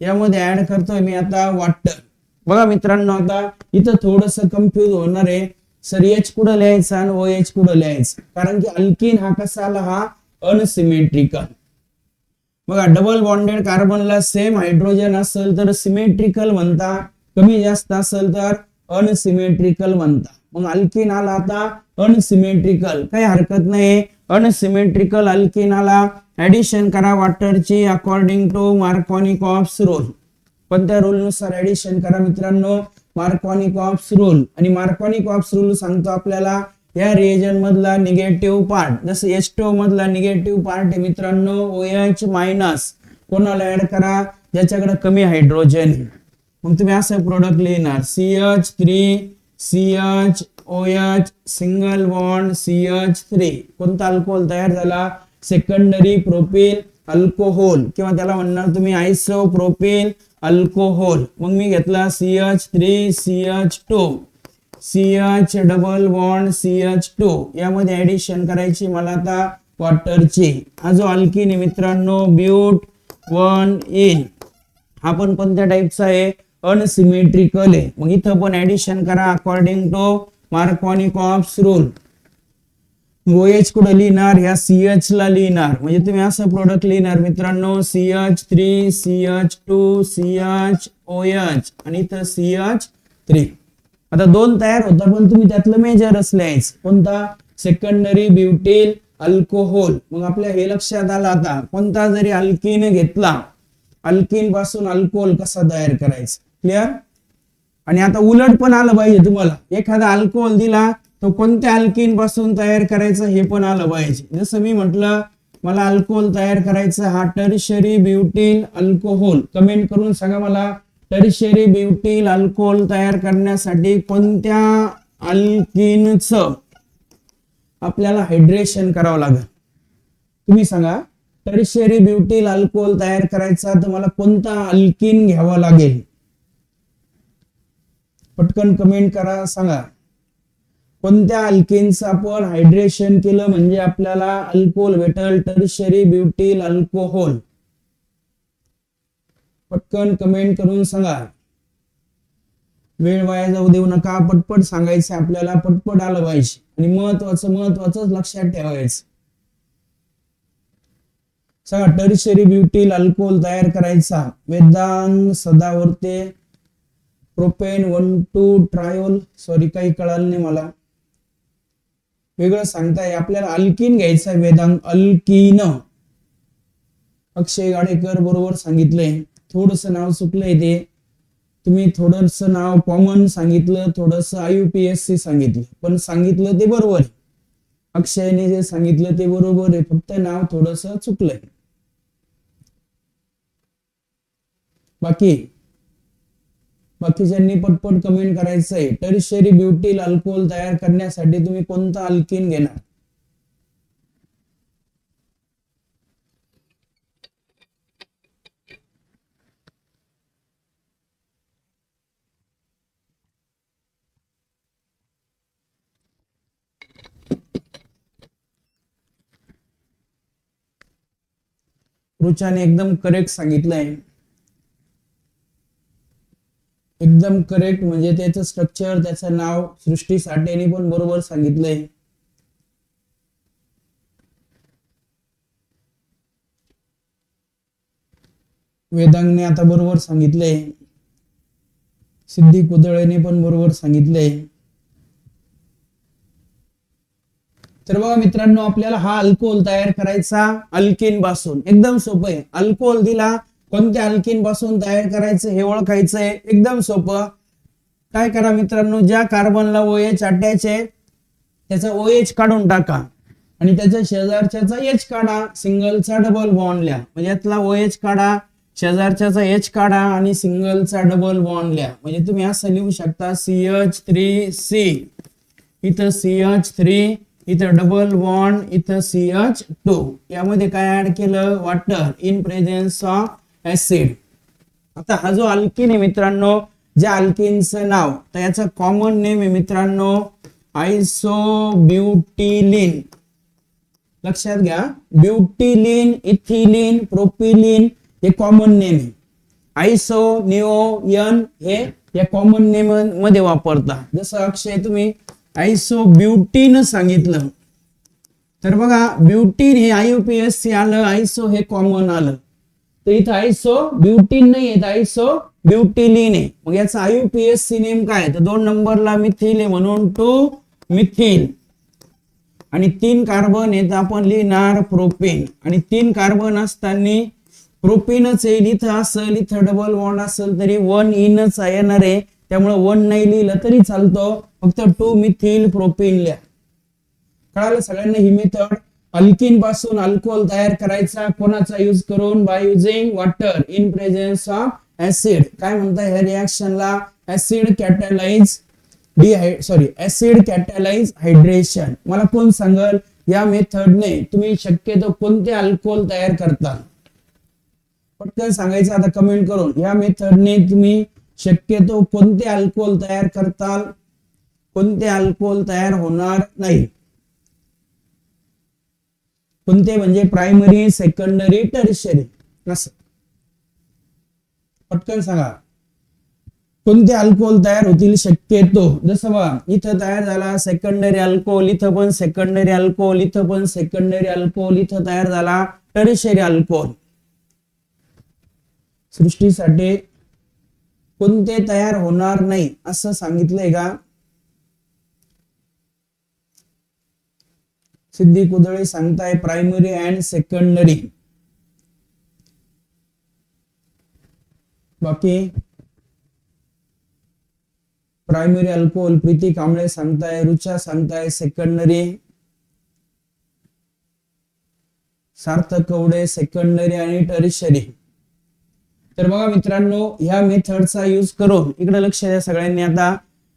यामध्ये ऍड करतोय मी आता वॉटर. बघा मित्रांनो, आता इथं थोडस कन्फ्युज होणार आहे. सर H कुठं लिहायचं आणि OH कुठं लिहायचं? कारण की अल्किन हा कसा आला? हा अनसिमेट्रिकल. बघा डबल बॉन्डेड कार्बनला सेम हायड्रोजन असेल तर सिमेट्रिकल म्हणता, कमी जास्त असेल तर अनसिमेट्रिकल म्हणता. मग अल्किन आला आता अनसिमेट्रिकल. काही हरकत नाही. अनसिमेट्रिकल अल्किनाला ऍडिशन करा वॉटरची अकॉर्डिंग टू मार्कोनिकॉफ्स रूल. पण त्या रूल नुसार ऍडिशन करा मित्रांनो, मार्कोनिकॉफ्स रूल. आणि मार्कोनिकॉफ्स रूल सांगतो आपल्याला या रिएजन मधला निगेटिव्ह पार्ट, जसं H2 मधला निगेटिव्ह पार्ट आहे मित्रांनो OH- कोणाला ऍड करा? ज्याच्याकडे कमी हायड्रोजन. मग तुम्ही असं प्रोडक्ट लिहिणार CH3 CHOH single bond CH3. कोणता अल्कोहोल तयार झाला? सेकंडरी प्रोपिल अल्कोहोल, किंवा त्याला म्हणणार तुम्ही आयसोप्रोपिल अल्कोहोल. मग मी घेतला CH3 CH2 CH double bond CH2. यामध्ये ऍडिशन करायची मला आता वॉटरची. हा जो अल्किन आहे मित्रांनो ब्यूट-1-इन. हा पण कोणत्या टाइपचा आहे? अनसिमेट्रिकल आहे. मग इथं पण ऍडिशन करा according to Markovnikov's rule. OH कुठे लिहिणार? ह्या CH ला लिहिणार. म्हणजे तुम्ही असं प्रोडक्ट लिहिणार मित्रांनो CH3 CH2 CHOH आणि इथं CH3. आता दोन तयार होता, पण तुम्ही त्यातलं मेजरच लिहायचं. कोणता? Secondary butyl alcohol. मग आपल्या हे लक्षात आलं आता कोणता जरी अल्किन घेतला, अल्किन पासून अल्कोहोल कसा तयार करायचा. क्लिअर? आणि आता उलट पण आलं पाहिजे तुम्हाला. एखादा अल्कोहोल दिला तो कोणत्या अल्किन पासून तयार करायचं हे पण आलं पाहिजे. जसं मी म्हटलं मला अल्कोहोल तयार करायचं, हा टर्शियरी ब्युटिल अल्कोहोल. कमेंट करून सांगा मला टर्शियरी ब्युटिल अल्कोहोल तयार करण्यासाठी कोणत्या अल्किनचं आपल्याला हायड्रेशन करावं लागेल. तुम्ही सांगा टर्शियरी ब्युटिल अल्कोहोल तयार करायचा तर मला कोणता अल्किन घ्यावा लागेल? पटकन कमेंट करा, सांगा कोणत्या अल्किनचं आपण हायड्रेशन केलं म्हणजे आपल्याला अल्कोहोल भेटेल. Tertiary butyl alcohol. पटकन कमेंट करून सांगा. वेळ वाया जाऊ देऊ नका, पटपट सांगायचं आपल्याला, पटपट आलं पाहिजे आणि महत्वाचं लक्षात ठेवायचं. सगळा टर्शियरी ब्युटिल अल्कोहोल तयार करायचा. Vedant Sadavarte propane 1,2 triol, sorry काही कळालं नाही मला, वेगळं सांगताय. आपल्याला अल्किन घ्यायचा आहे. वेदांत अल्किन. अक्षय गाडेकर बरोबर सांगितलंय. थोडस नाव चुकलंय ते, तुम्ही थोडस नाव कॉमन सांगितलं, थोडस IUPSC सांगितलं, पण सांगितलं ते बरोबर आहे. अक्षयने जे सांगितलं ते बरोबर आहे, फक्त नाव थोडस चुकलंय. बाकीच्यांनी पटपट कमेंट करायचंय. टर्शियरी ब्युटिल अल्कोहोल तयार करण्यासाठी तुम्ही कोणता अल्किन घेणार? रुचाने एकदम करेक्ट सांगितलंय. एकदम करेक्ट, म्हणजे त्याचं स्ट्रक्चर, त्याचं नाव सृष्टी साठेने पण बरोबर सांगितलंय. वेदांगने आता बरोबर सांगितलंय. सिद्धी कुदळेने पण बरोबर सांगितलंय. तर बघा मित्रांनो, आपल्याला हा अल्कोहोल तयार करायचा अल्किन पासून. एकदम सोपं आहे. अल्कोहोल दिला, कोणत्या अल्किन पासून तयार करायचं हे ओळखायचंय. एकदम सोपं. काय करा मित्रांनो, ज्या कार्बनला OH अटॅच आहे त्याचा OH काढून टाका आणि त्याच्या शेजारच्याचा H काढा, सिंगलचा डबल बॉन्ड लिहा. म्हणजे यातला OH काढा, शेजारच्याचा H काढा आणि सिंगलचा डबल बॉन्ड लिहा. म्हणजे तुम्ही असं लिहू शकता CH3C, इथं CH3, इथं डबल बॉन्ड, इथं CH2. यामध्ये काय ऍड केलं? Water in presence of acid. आता हा जो अल्किन आहे मित्रांनो, ज्या अल्किनचं नाव, तर याचं कॉमन नेम आहे मित्रांनो आयसोब्युटिलीन. लक्षात घ्या, ब्युटिलीन, इथिलीन, प्रोपिलीन हे कॉमन नेम आहे. आयसो, निओ, एन हे या कॉमन नेम मध्ये वापरता. जसं अक्षय तुम्ही आयसोब्युटीन सांगितलं, तर बघा ब्युटीन हे IUPSC आलं, आयसो हे कॉमन आलं. तर इथं आयसोब्युटीन नाही येत, आयसोब्युटिलीन आहे. मग याचा IUPSC नेम काय? तर 2 नंबरला मिथिल आहे म्हणून 2 मिथिल. आणि 3 कार्बन येत आपण लिहिणार प्रोपेन. आणि 3 कार्बन असताना प्रोपेनच येईल. इथं असेल, इथं डबल बॉन्ड असेल तरी 1 इनच येणार आहे, त्यामुळे 1 नाही लिहिलं तरी चालतो, फक्त 2 मिथिल प्रोपेन लिहा. कळालं सगळ्यांना ही मेथड? अल्किन पासून अल्कोहोल तयार करायचा कोणाचा यूज करून? By using water in presence of acid. काय म्हणतात ह्या रिएक्शनला? Acid catalyse acid catalyse hydration. मला कोण सांगल या मेथडने तुम्ही शक्यतो कोणते अल्कोहोल तयार करता? पटकन सांगायचं आता कमेंट करून. या मेथडने तुम्ही शक्यतो कोणते अल्कोहोल तयार करताल, कोणते अल्कोहोल तयार होणार नाही? कोणते म्हणजे प्रायमरी, सेकंडरी, टर्शियरी, असं पटकन सांगा. कोणते अल्कोहोल तयार होतील शक्यतो? जसं बघा इथं तयार झाला सेकंडरी अल्कोहोल, इथं पण सेकंडरी अल्कोहोल, इथं पण सेकंडरी अल्कोहोल, इथं तयार झाला टर्शियरी अल्कोहोल. सृष्टीसाठी कोणते तयार होणार नाही असं सांगितलंय का? सिद्धी कुदळे सांगताय प्रायमरी अँड सेकंडरी. बाकी प्रायमरी अल्कोहोल प्रीती कांबळे सांगताय, रुचा सांगताय सेकंडरी, सार्थक कवडे सेकंडरी आणि टर्शियरी. तर बघा मित्रांनो, ह्या मेथडचा यूज करून, इकडे लक्ष द्या सगळ्यांनी आता,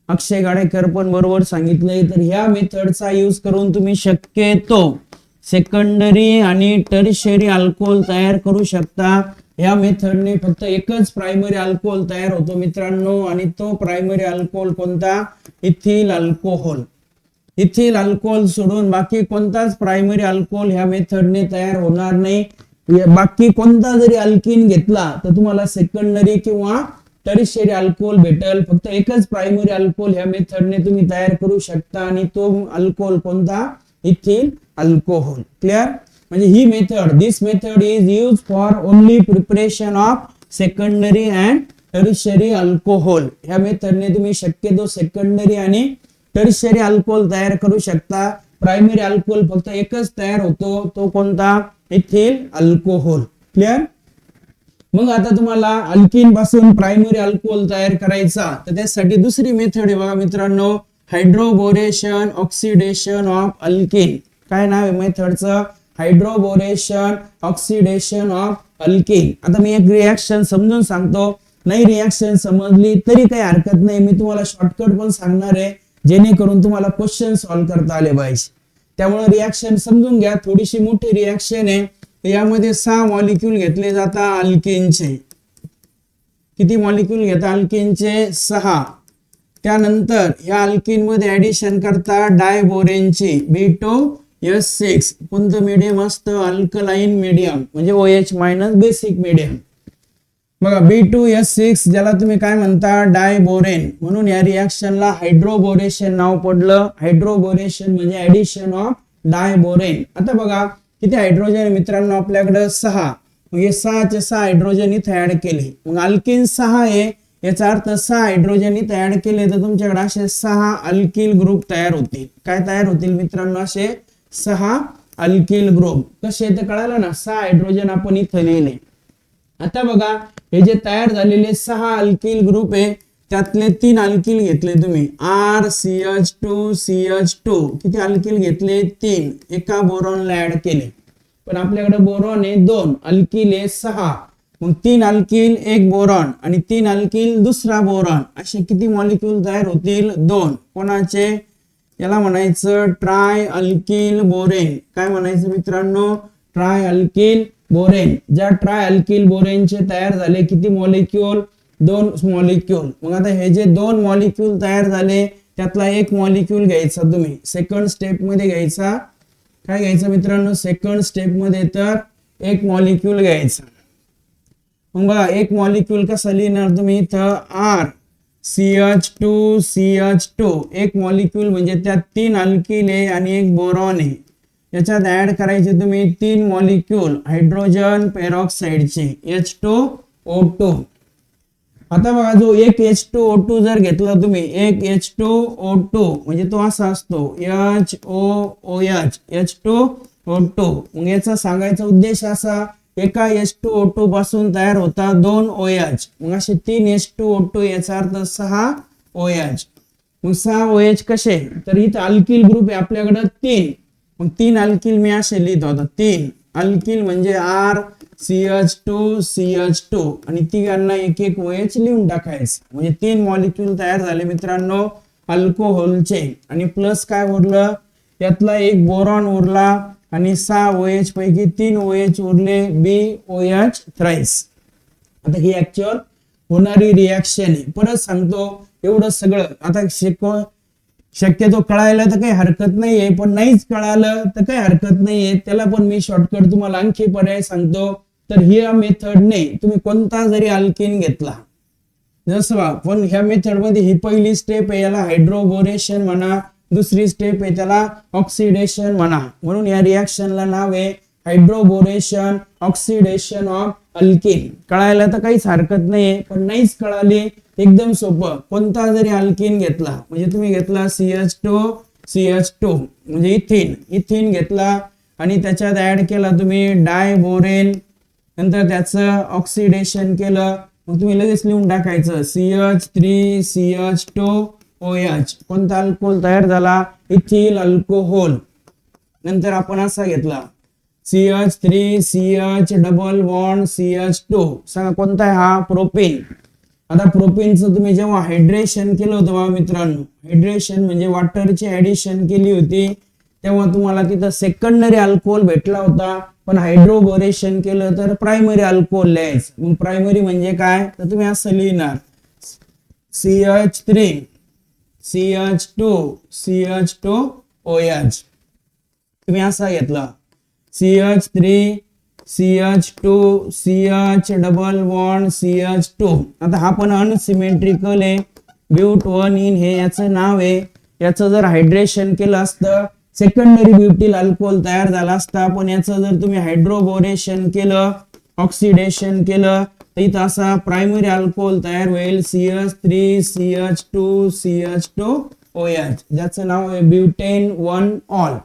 अक्षय गाडेकर पण बरोबर सांगितलंय. तर ह्या मेथडचा यूज करून तुम्ही शक्यतो सेकंडरी आणि टर्शियरी अल्कोहोल तयार करू शकता. या मेथडने फक्त एकच प्रायमरी अल्कोहोल तयार होतो मित्रांनो, आणि तो प्रायमरी अल्कोहोल कोणता? Ethyl alcohol. इथिल अल्कोहोल सोडून बाकी कोणताच प्रायमरी अल्कोहोल ह्या मेथडने तयार होणार नाही. बाकी कोणता जरी अल्किन घेतला तर तुम्हाला सेकंडरी किंवा टर्शियरी अल्कोहोल भेटल. फक्त एकच प्रायमरी अल्कोहोल ह्या मेथडने तुम्ही तयार करू शकता आणि तो अल्कोहोल कोणता? Ethyl alcohol. क्लिअर? म्हणजे ही method, this method is use for only preparation of secondary and tertiary alcohol. ह्या मेथडने तुम्ही शक्यतो सेकंडरी आणि टर्शियरी अल्कोहोल तयार करू शकता. प्रायमरी अल्कोहोल फक्त एकच तयार होतो, तो कोणता? Ethyl alcohol. क्लिअर? मग आता तुम्हाला अल्किन पासून प्रायमरी अल्कोहोल तयार करायचा, तर त्यासाठी दुसरी मेथड आहे बघा मित्रांनो, हायड्रोबोरेशन ऑक्सिडेशन ऑफ अल्किन. काय नाव आहे मेथडचं? Hydroboration oxidation of alkene. आता मी एक रिएक्शन समजून सांगतो, नाही रिएक्शन समजली तरी काही हरकत नाही, मी तुम्हाला शॉर्टकट पण सांगणार आहे जेणेकरून तुम्हाला क्वेश्चन सॉल्व्ह करता आले पाहिजे. त्यामुळे रिएक्शन समजून घ्या. थोडीशी मोठी रिएक्शन आहे. यामध्ये 6 मॉलिक्यूल घेतले जातात अल्किनचे. किती मॉलिक्यूल घेतात अल्किनचे? 6. त्यानंतर या अल्किन मध्ये ऍडिशन करता डायबोरेनची B2S6. कोणतं मीडियम असतं? अल्कलाइन मीडियम, म्हणजे OH- बेसिक मीडियम. बघा B2S6 ज्याला तुम्ही काय म्हणता? डायबोरेन. म्हणून या रिएक्शनला हायड्रोबोरेशन नाव पडलं. हायड्रोबोरेशन म्हणजे ऍडिशन ऑफ डायबोरेन. आता बघा किती हायड्रोजन मित्रांनो आपल्याकडे? 6. मग हे 6चे 6 हायड्रोजन इथे ऍड केले, मग अल्किन 6 आहे, याचा अर्थ 6 हायड्रोजन इथे ऍड केले तर तुमच्याकडे असे 6 अल्किल ग्रुप तयार होतील. काय तयार होतील मित्रांनो? असे 6 अल्किल ग्रुप. कसे ते कळालं ना? 6 हायड्रोजन आपण इथे लिहिले. आता बघा हे जे तयार झालेले 6 अल्किल ग्रुप आहे, त्यातले 3 अल्किल घेतले तुम्ही, RCH2CH2. किती अल्किल घेतले? 3. एका बोरॉनला ऍड केले. पण आपल्याकडे बोरॉन आहे 2, अल्किल आहे 6. मग 3 अल्किल 1 बोरॉन आणि 3 अल्किल दुसरा बोरॉन, असे किती मॉलिक्यूल तयार होतील? 2. कोणाचे? याला म्हणायचं ट्राय अल्किल बोरेन. काय म्हणायचं मित्रांनो? Try alkyl borane. ज्या ट्राय अल्किल बोरेनचे तयार झाले किती मॉलिक्यूल? 2 मॉलिक्यूल. मग आता हे जे 2 मॉलिक्यूल तयार झाले त्यातला एक मॉलिक्यूल घ्यायचा तुम्ही सेकंड स्टेप मध्ये घ्यायचा. काय घ्यायचं मित्रांनो? सेकंड स्टेप मध्ये तर एक मॉलिक्यूल घ्यायचा. मग बघा एक मॉलिक्यूल कसा लिहिणार तुम्ही? इथं RCH2CH2. एक मॉलिक्यूल म्हणजे त्यात 3 अल्किल आहे आणि एक बोरॉन आहे. याच्यात ऍड करायचे तुम्ही 3 मॉलिक्यूल हायड्रोजन पेरॉक्साइडचे H2O2. आता बघा जो एक H2O2 जर घेतला तुम्ही, एक H2O2 म्हणजे तो असा असतो HOOH H2O2. मग याचा सांगायचा उद्देश असा, एका H2O2 पासून तयार होता 2 OH. मग असे 3 H2O2, याचा अर्थ 6 OH. मग 6 OH कसे? तर इथं अल्किल ग्रुप आहे आपल्याकडे 3. मग 3 अल्किल मी असे लिहित होता. 3 अल्किल म्हणजे RCH2CH2 आणि तिघांना एक एक OH लिहून टाकायचं. म्हणजे 3 मॉलिक्यूल तयार झाले मित्रांनो अल्कोहोलचे. आणि प्लस काय उरलं? यातला एक बोरॉन उरला आणि 6 OH पैकी 3 OH उरले, BOH थ्राइस. आता ही ऍक्च्युअल होणारी रिएक्शन आहे. परत सांगतो, एवढं सगळं आता शक्यतो कळायला तर काही हरकत नाहीये, पण नाहीच कळालं तर काही हरकत नाहीये. त्याला पण मी शॉर्टकट तुम्हाला आणखी पर्याय सांगतो. तर ह्या मेथडने तुम्ही कोणता जरी अल्किन घेतला, जसं पण ह्या मेथड मध्ये ही पहिली स्टेप आहे, याला हायड्रोबोरेशन म्हणा. दुसरी स्टेप आहे त्याला ऑक्सिडेशन म्हणा. म्हणून या रिएक्शनला नाव आहे हायड्रोबोरेशन ऑक्सिडेशन ऑफ अल्किन. कळायला तर काहीच हरकत नाहीये, पण नाहीच कळाली एकदम सोपं. कोणता जरी अल्किन घेतला, म्हणजे तुम्ही घेतला CH2 म्हणजे इथिन घेतला आणि त्याच्यात ऍड केला तुम्ही डायबोरेन, नंतर त्याचं ऑक्सिडेशन केलं, मग तुम्ही लगेच लिहून टाकायचं CH3CH2OH. कोणता अल्कोहोल तयार झाला? Ethyl alcohol. नंतर आपण असा घेतला CH3CH डबल बॉन्ड CH2. सांगा कोणता आहे हा? प्रोपेन. आता प्रोपेनचं तुम्ही जेव्हा हायड्रेशन केलं होतं बघा मित्रांनो, हायड्रेशन म्हणजे वॉटरची ऍडिशन केली होती, तेव्हा तुम्हाला तिथं सेकंडरी अल्कोहोल भेटला होता. पण हायड्रोबोरेशन केलं तर प्रायमरी अल्कोहोल लिहायचं. मग प्रायमरी म्हणजे काय? तर तुम्ही असं लिहिणार CH3CH2CH2OH. तुम्ही असा घेतला CH3 CH2 CH double bond CH2. आता हा पण अनसिमेट्रिकल आहे. ब्यूट 1 इन हे याचं नाव आहे. याचं जर हायड्रेशन केलं असतं सेकंडरी ब्युटिल अल्कोहोल तयार झाला असता, पण याचं जर तुम्ही हायड्रोबोरेशन केलं, ऑक्सिडेशन केलं, तर इथं असा प्रायमरी अल्कोहोल तयार होईल CH3 CH2 CH2 OH, ज्याचं नाव आहे ब्युटेन 1 ऑल.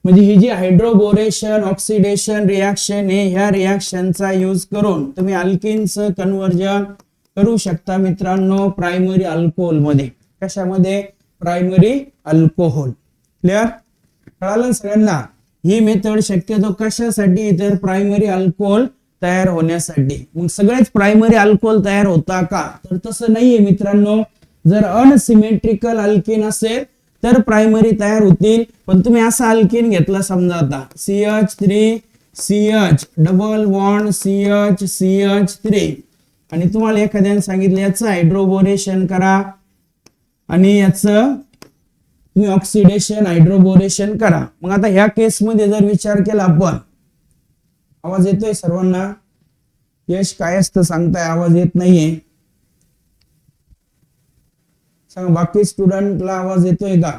म्हणजे ही जी हायड्रोबोरेशन ऑक्सिडेशन रिएक्शन आहे, ह्या रिएक्शनचा यूज करून तुम्ही अल्किनचं कन्व्हर्जन करू शकता मित्रांनो प्रायमरी अल्कोहोल मध्ये. कशामध्ये? Primary alcohol. क्लिअर? कळालं सगळ्यांना? ही मेथड शक्यतो कशासाठी? तर प्रायमरी अल्कोहोल तयार होण्यासाठी. मग सगळेच प्रायमरी अल्कोहोल तयार होता का? तर तसं नाहीये मित्रांनो. जर अनसिमेट्रिकल अल्किन असेल तर प्रायमरी तयार होतील. पण तुम्ही असा अल्किन घेतला समजा आता CH3 CH double bond CH CH3 आणि तुम्हाला एखाद्याने सांगितलं याचं हायड्रोबोरेशन करा आणि याचं तुम्ही ऑक्सिडेशन हायड्रोबोरेशन करा. मग आता ह्या केस मध्ये जर विचार केला आपण, आवाज येतोय सर्वांना? यश काय असतं सांगताय? आवाज येत नाहीये सांगा. बाकी स्टुडंटला आवाज येतोय का?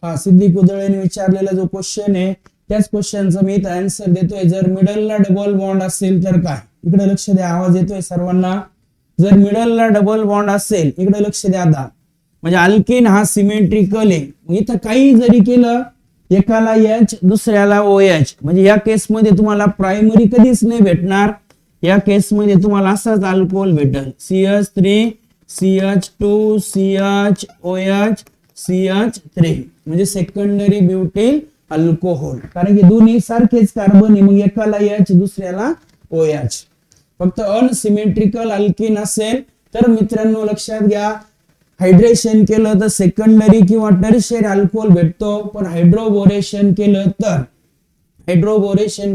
हा, सिद्धी कुदळेने विचारलेला जो क्वेश्चन आहे त्याच क्वेश्चनचा मी इथं आन्सर देतोय. जर मिडलला डबल बॉन्ड असेल तर काय? इकडे लक्ष द्या. आवाज येतोय सर्वांना? जर मिडलला डबल बॉन्ड असेल, इकडे लक्ष द्या आता, म्हणजे अल्किन हा सिमेट्रिकल आहे. इथं काही जरी केलं, एकाला H दुसऱ्याला OH, म्हणजे या केस मध्ये तुम्हाला प्रायमरी कधीच नाही भेटणार. या केस मध्ये तुम्हाला असाच अल्कोहोल भेटेल CH3 CH2 CH OH CH3, म्हणजे सेकंडरी ब्युटिल अल्कोहोल. कारण की दोन्ही सारखेच कार्बन आहे, मग एकाला H दुसऱ्याला OH. फक्त अनसिमेट्रिकल अल्किन असेल तर मित्रांनो लक्षात घ्या, हायड्रेशन केलं तर सेकंडरी किंवा टर्शियरी अल्कोहोल भेटतो. पण हायड्रोबोरेशन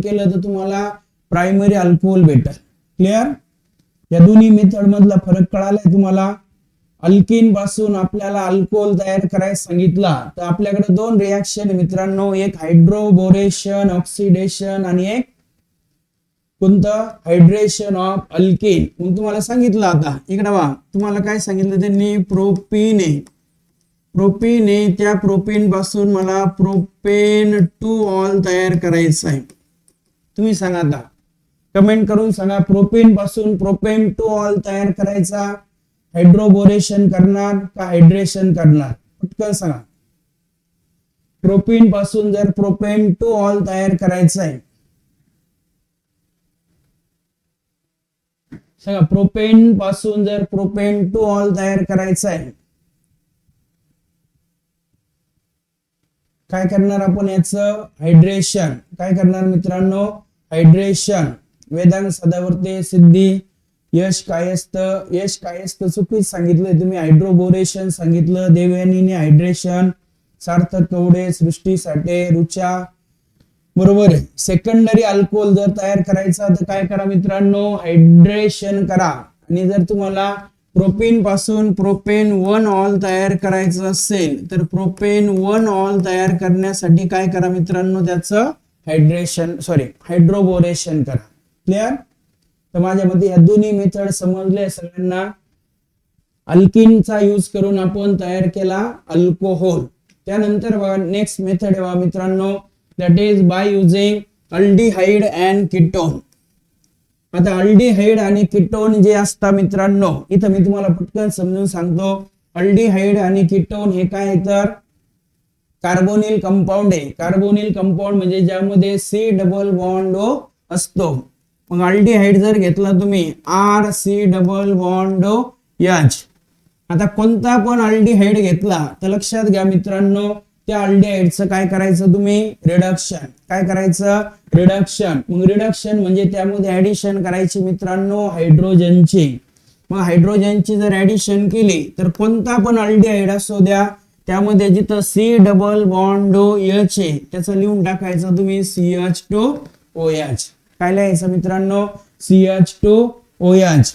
केलं तर तुम्हाला प्रायमरी अल्कोहोल भेटेल. क्लिअर? या दोन्ही मेथड मधला फरक कळालाय तुम्हाला? अल्किन पासून आपल्याला अल्कोहोल तयार करायला सांगितला तर आपल्याकडे दोन रिएक्शन मित्रांनो, एक हायड्रोबोरेशन ऑक्सिडेशन आणि एक कोणतं? Hydration of alkene. मग तुम्हाला सांगितलं आता इकडे बघा, तुम्हाला काय सांगितलं त्यांनी? प्रोपीन आहे, त्या प्रोपीन पासून मला प्रोपेन 2 ऑल तयार करायचं आहे. तुम्ही सांगा आता, कमेंट करून सांगा, प्रोपीन पासून प्रोपेन 2 ऑल तयार करायचा, हायड्रोबोरेशन करणार का हायड्रेशन करणार? पटकन सांगा. प्रोपीन पासून जर प्रोपेन 2 ऑल तयार करायचं आहे, सांगा. प्रोपेन पासून जर प्रोपेन 2 ऑल तयार करायचं आहे, काय करणार आपण? याचं हायड्रेशन. काय करणार मित्रांनो? हायड्रेशन. वेदांत सदावर्ते, सिद्धी, यश काय असतं? यश काय असतं चुकीच सांगितलंय तुम्ही. हायड्रोबोरेशन सांगितलं. देवयानीने हायड्रेशन, सार्थक कवडे, सृष्टी साठे, रुचा, बरोबर आहे. सेकंडरी अल्कोहोल जर तयार करायचा तर काय करा मित्रांनो? हायड्रेशन करा. आणि जर तुम्हाला प्रोपेन पासून प्रोपेन 1 ऑल तयार करायचं असेल तर प्रोपेन 1 ऑल तयार करण्यासाठी काय करा मित्रांनो? त्याचं हायड्रोबोरेशन करा. क्लिअर? तर माझ्या मते या दोन्ही मेथड समजले सगळ्यांना. अल्किनचा यूज करून आपण तयार केला अल्कोहोल. त्यानंतर बघा नेक्स्ट मेथड आहे मित्रांनो, that is by using aldehyde and ketone. आता अल्डिहाइड आणि कीटोन जे असतात मित्रांनो, इथं मी तुम्हाला पटकन समजून सांगतो. अल्डिहाइड आणि कीटोन हे काय तर कार्बोनिल कंपाऊंड आहे. कार्बोनिल कंपाऊंड म्हणजे ज्यामध्ये C डबल बॉन्ड O असतो. मग अल्डिहाइड जर घेतला तुम्ही RC डबल बॉन्ड OH. आता कोणता पण अल्डिहाइड घेतला तर लक्षात घ्या मित्रांनो, त्या अल्डिहाइडचं काय करायचं तुम्ही? रिडक्शन. काय करायचं? रिडक्शन. मग रिडक्शन म्हणजे त्यामध्ये ऍडिशन करायची मित्रांनो हायड्रोजनची. मग हायड्रोजनची जर ऍडिशन केली तर कोणता पण अल्डिहाइड असू द्या, त्यामध्ये जिथं C डबल बॉन्ड OH आहे त्याचं लिहून टाकायचं तुम्ही CH2OH. काय लिहायचं मित्रांनो? CH2OH.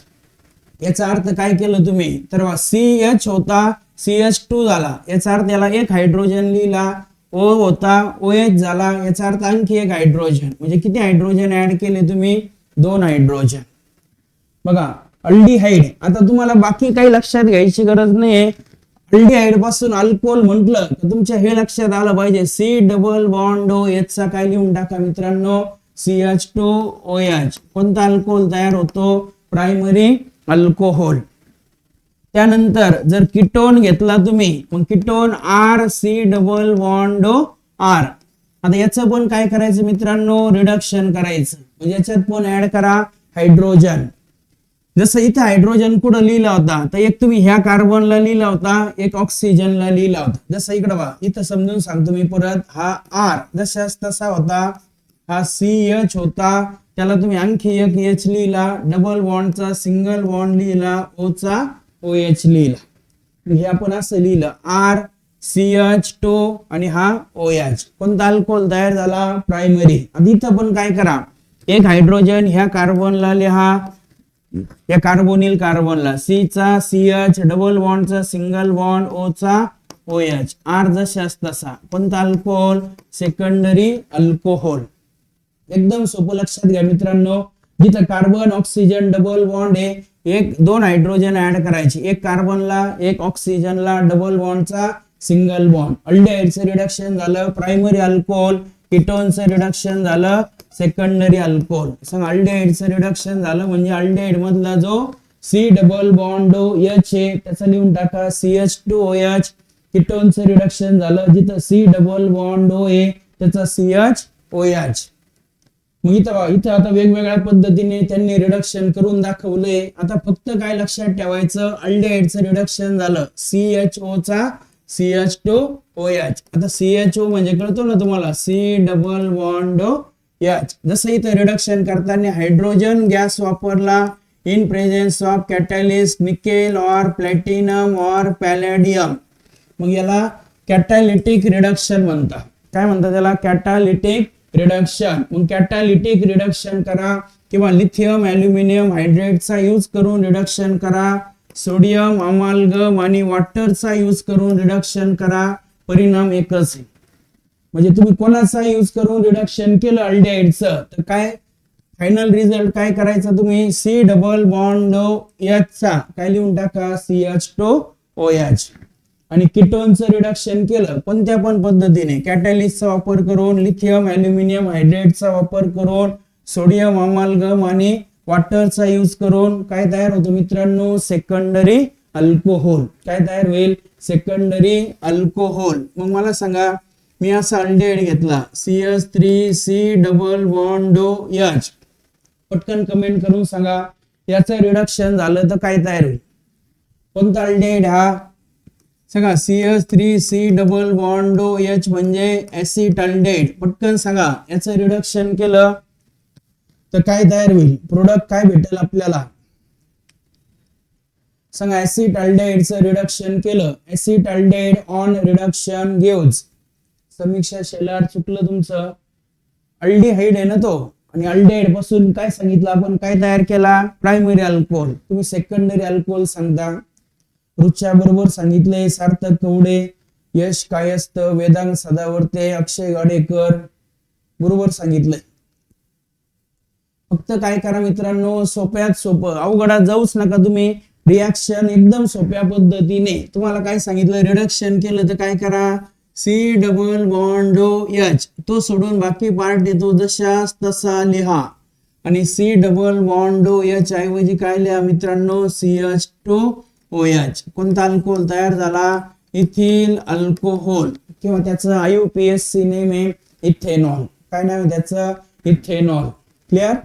याचा अर्थ काय केलं तुम्ही? तर CH होता, CH2 झाला, याचा अर्थ याला एक हायड्रोजन लिहिला, O होता OH झाला, याचा अर्थ आणखी एक हायड्रोजन, म्हणजे किती हायड्रोजन ऍड केले तुम्ही, 2 हायड्रोजन. बघा अल्डिहाइड, आता तुम्हाला बाकी काही लक्षात घ्यायची गरज नाही. अल्डिहाइड पासून अल्कोहोल म्हटलं तर तुमच्या हे लक्षात आलं पाहिजे, C डबल बॉन्ड OH चा काय लिहून टाका मित्रांनो, CH2OH. कोणता अल्कोहोल तयार होतो, प्रायमरी अल्कोहोल. त्यानंतर जर कीटोन घेतला तुम्ही, मग ketone RC double bond R. आता याचं पण काय करायचं मित्रांनो, रिडक्शन करायचं, म्हणजे याच्यात पण ऍड करा हायड्रोजन. जसं इथे हायड्रोजन कुठं लिहिला होता, तर एक तुम्ही ह्या कार्बनला लिहिला होता, एक ऑक्सिजनला लिहिला होता. जसं इकडं बघा, इथं समजून सांगतो मी परत, हा R जशाच तसा होता, हा CH होता, त्याला तुम्ही आणखी एक H लिहिला, डबल बॉन्डचा सिंगल बॉन्ड लिहिला, O चा OH लिहिला. हे आपण असं लिहिलं R CH2 आणि हा OH. कोणता अल्कोहोल तयार झाला, प्रायमरी. आता इथं पण काय करा, एक हायड्रोजन ह्या कार्बनला लिहा, या कार्बोनिल कार्बनला, C चा CH, डबल बॉन्डचा सिंगल बॉन्ड, O चा OH. R जशाच तसा. कोणता अल्कोहोल, सेकंडरी अल्कोहोल. एकदम सोपं लक्षात घ्या मित्रांनो. जिथं कार्बन ऑक्सिजन डबल बॉन्ड आहे, एक 2 हायड्रोजन ऍड करायची, एक कार्बनला एक ऑक्सिजनला, डबल बॉन्डचा सिंगल बॉन्ड. अल्डिहाइडचं रिडक्शन झालं प्रायमरी अल्कोहोल, कीटोनचं रिडक्शन झालं सेकंडरी अल्कोहोल. सांगा अल्डिहाइडचं रिडक्शन झालं म्हणजे अल्डिहाइड मधला जो C डबल बॉन्ड H आहे त्याचा लिहून टाका CH2OH. कीटोनचं रिडक्शन झालं जिथं C डबल बॉन्ड O आहे त्याचा CHOH. मग इथं आता वेगवेगळ्या पद्धतीने त्यांनी रिडक्शन करून दाखवलंय. आता फक्त काय लक्षात ठेवायचं, अल्डिहाइडचं रिडक्शन झालं CHO चा CH2OH. आता CHO म्हणजे कळतो ना तुम्हाला, C डबल बॉन्ड H. जसं इथं रिडक्शन करताना हायड्रोजन गॅस वापरला in presence of catalyst nickel और प्लॅटिनम और पॅलेडियम. मग याला कॅटॅलिटिक रिडक्शन म्हणतात. काय म्हणतात त्याला, कॅटॅलिटिक रिडक्शन. मग कॅटॅलिटिक रिडक्शन करा किंवा लिथियम ॲल्युमिनियम हायड्रेटचा यूज करून रिडक्शन करा, सोडियम अमालगम आणि वॉटरचा यूज करून रिडक्शन करा, परिणाम एकच आहे. म्हणजे तुम्ही कोणाचा यूज करून रिडक्शन केलं अल्डिहाइडचं तर काय फायनल रिझल्ट काय करायचा, तुम्ही C डबल बॉन्ड H चा काय लिहून टाका CH2OH. आणि कीटोनचं रिडक्शन केलं कोणत्या पण पद्धतीने, कॅटॅलिस्टचा वापर करून, लिथियम ॲल्युमिनियम हायड्रेटचा वापर करून, सोडियम अमालगम आणि वॉटरचा यूज करून, काय तयार होतो मित्रांनो, सेकंडरी अल्कोहोल. काय तयार होईल, सेकंडरी अल्कोहोल. मग मला सांगा, मी असा अल्डिहाइड घेतला CH3C डबल बॉन्ड H, पटकन कमेंट करून सांगा याचं रिडक्शन झालं तर काय तयार होईल, कोणता अल्डिहाइड हा, सांगा. CH3C डबल बॉन्ड H म्हणजे ऍसिटल्डेहाइड. पटकन सांगा याचं रिडक्शन केलं तर काय तयार होईल, प्रोडक्ट काय भेटेल आपल्याला, सांगा. ऍसिटल्डेहाइडचं रिडक्शन केलं, ऍसिटल्डेहाइड ऑन रिडक्शन गिव्स, समीक्षा शेलार चुकलं तुमचं, अल्डिहाइड आहे ना तो, आणि अल्डिहाइड पासून काय सांगितलं आपण, काय तयार केला, प्रायमरी अल्कोहोल. तुम्ही सेकंडरी अल्कोहोल सांगता. रुच्या बरोबर सांगितले, सार्थक कवडे, यश कायस्थ, वेदांग सदावर्ते, अक्षय गाडेकर बरोबर सांगितलंय. फक्त काय करा मित्रांनो, सोप्यात सोपं, अवघडात जाऊच नका तुम्ही. रिॲक्शन एकदम सोप्या पद्धतीने. तुम्हाला काय सांगितलं, रिडक्शन केलं तर काय करा, C डबल बॉन्ड H, तो सोडून बाकी पार्ट येतो जशाच तसा लिहा. आणि C डबल बॉन्ड H ऐवजी काय लिहा मित्रांनो, CH2OH. कोणता अल्कोहोल तयार झाला, इथिल अल्कोहोल, किंवा त्याचं IUPAC नेम आहे इथेनॉल. काय नाव आहे त्याचं, इथेनॉल. क्लिअर.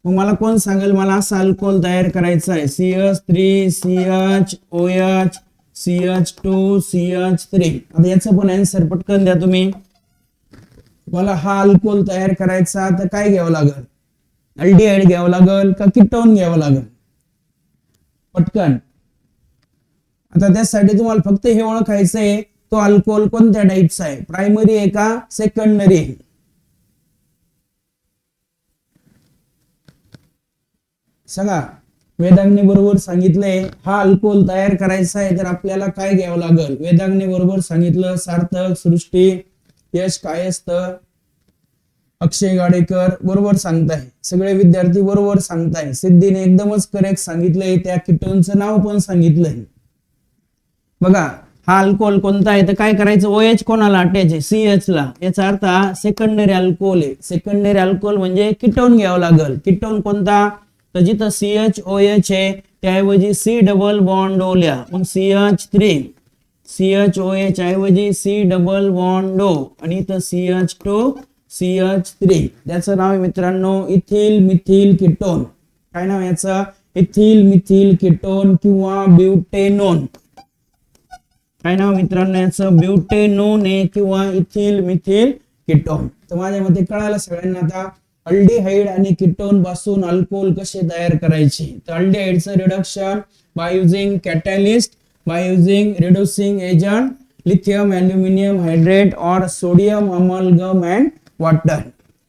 मग मला कोण सांगेल, मला असा अल्कोहोल तयार करायचा आहे, CH3CHOH CH2CH3. आता याचं पण आन्सर पटकन द्या तुम्ही. मला हा अल्कोहोल तयार करायचा तर काय घ्यावं लागेल, अल्डिहाइड घ्यावं लागेल का कीटोन घ्यावं लागेल, पटकन. आता त्यासाठी तुम्हाला फक्त हे ओळखायचं आहे, तो अल्कोहोल कोणत्या टाईपचा आहे, प्रायमरी आहे का सेकंडरी आहे. सांगा. वेदांगने बरोबर सांगितलंय हा अल्कोहोल तयार करायचा आहे तर आपल्याला काय घ्यावं लागेल. वेदांगने बरोबर सांगितलं. सार्थक, सृष्टी, यश कायस्थ, अक्षय गाडेकर बरोबर सांगताय. सगळे विद्यार्थी बरोबर सांगताय. सिद्धीने एकदमच करेक्ट सांगितलंय. त्या कीटोनचं नाव पण सांगितलंय. बघा हा अल्कोहोल कोणता आहे तर काय करायचं. OH कोणाला अटॅच आहे CH ला. याचा अर्थ सेकंडरी अल्कोहोल आहे. सेकंडरी अल्कोहोल म्हणजे कीटोन घ्यावं लागेल. कीटोन कोणता तर जिथं CHOH आहे त्याऐवजी C डबल बॉन्ड O लिहा. मग CH3 CHOH ऐवजी C डबल बॉन्ड O आणि इथं CH2 CH3. त्याचं नाव आहे मित्रांनो इथिल मिथिल कीटोन. काय नाव याचं इथिल मिथिल कीटोन किंवा ब्युटेनोन. काय नाव मित्रांनो याचं ब्युटेनोन आहे किंवा इथिल मिथिल कीटोन. तर माझ्या मते कळालं सगळ्यांना आता अल्डिहाइड आणि कीटोन पासून अल्कोहोल कसे तयार करायचे. तर अल्डिहाइडचं reduction by using catalyst, by using reducing agent, lithium aluminium hydrate और sodium amalgam and water.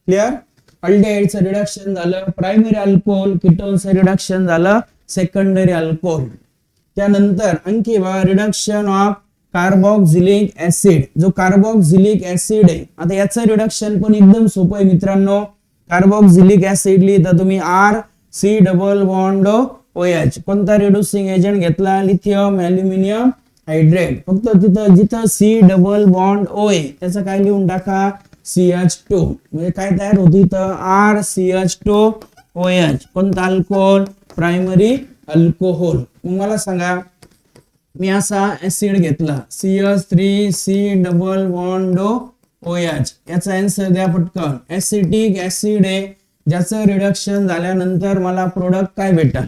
Clear. अल्डिहाइडचं रिडक्शन झालं प्रायमरी अल्कोहोल, कीटोनचं रिडक्शन झालं सेकंडरी अल्कोहोल. त्यानंतर आणखी बघा रिडक्शन ऑफ कार्बोक्सिलिक ऍसिड. जो कार्बोक्सिलिक ऍसिड आहे आता याचं रिडक्शन पण एकदम सोपं आहे मित्रांनो. कार्बोक्सिलिक ऍसिड लिहिता तुम्ही RC डबल बॉन्ड OH. कोणता रिड्युसिंग एजंट घेतला लिथियम अल्युमिनियम हायड्रेट. फक्त तिथं जिथं C डबल बॉन्ड O आहे त्याचं काय लिहून टाका CH2. म्हणजे काय तयार होती तर RCH2OH. कोणता अल्कोहोल प्रायमरी अल्कोहोल. मग मला सांगा मी असा ऍसिड घेतला CH3C डबल बॉन्ड OH. याचा आन्सर द्या पटकन. ऍसिटिक ऍसिड आहे ज्याचं रिडक्शन झाल्यानंतर मला प्रोडक्ट काय भेटेल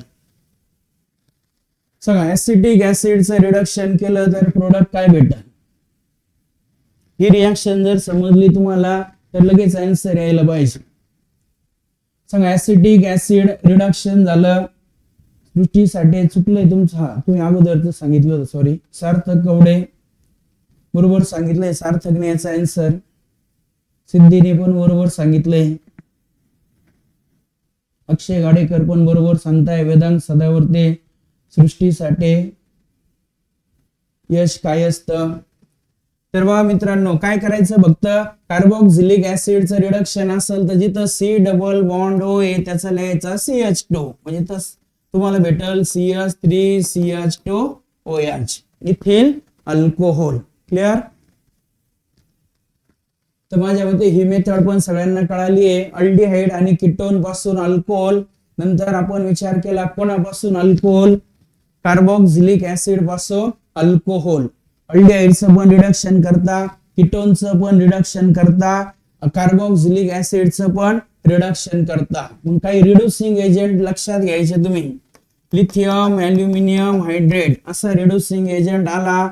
सांगा. ऍसिटिक ऍसिडचं रिडक्शन केलं तर प्रोडक्ट काय भेटेल. ही रिएक्शन जर समजली तुम्हाला तर लगेच आन्सर यायला पाहिजे. सांगा ऍसिटिक ऍसिड रिडक्शन झालं. सृष्टीसाठी चुकलंय तुमचं. तुम्ही अगोदर सांगितलं होतं सॉरी. सार्थक कवडे बरोबर सांगितलंय. सार्थकने याचा आन्सर. सिद्धीने पण बरोबर सांगितलंय. अक्षय गाडेकर पण बरोबर सांगताय. वेदांत सदावर्ते, सृष्टी साठे, यश कायस्थ. तर बघा मित्रांनो काय करायचं फक्त कार्बोक्सिलिक ऍसिडचं रिडक्शन असेल तर जिथं C डबल बॉन्ड O आहे त्याचा लिहायचा CH2. म्हणजे तुम्हाला भेटेल CH3CH2OH इथिल अल्कोहोल. क्लिअर. तर माझ्या मते ही मेथड पण सगळ्यांना कळाली आहे. अल्डिहाइड आणि कीटोन पासून अल्कोहोल. नंतर आपण विचार केला कोणापासून अल्कोहोल कार्बोक्सिलिक ऍसिड पासून अल्कोहोल. अल्डिहाइडचं पण रिडक्शन करता, कीटोनचं पण रिडक्शन करता, कार्बोक्सिलिक ऍसिडचं पण रिडक्शन करता. मग काही रिड्युसिंग एजंट लक्षात घ्यायचे तुम्ही. लिथियम अल्युमिनियम हायड्रेट असा रिड्युसिंग एजंट आला.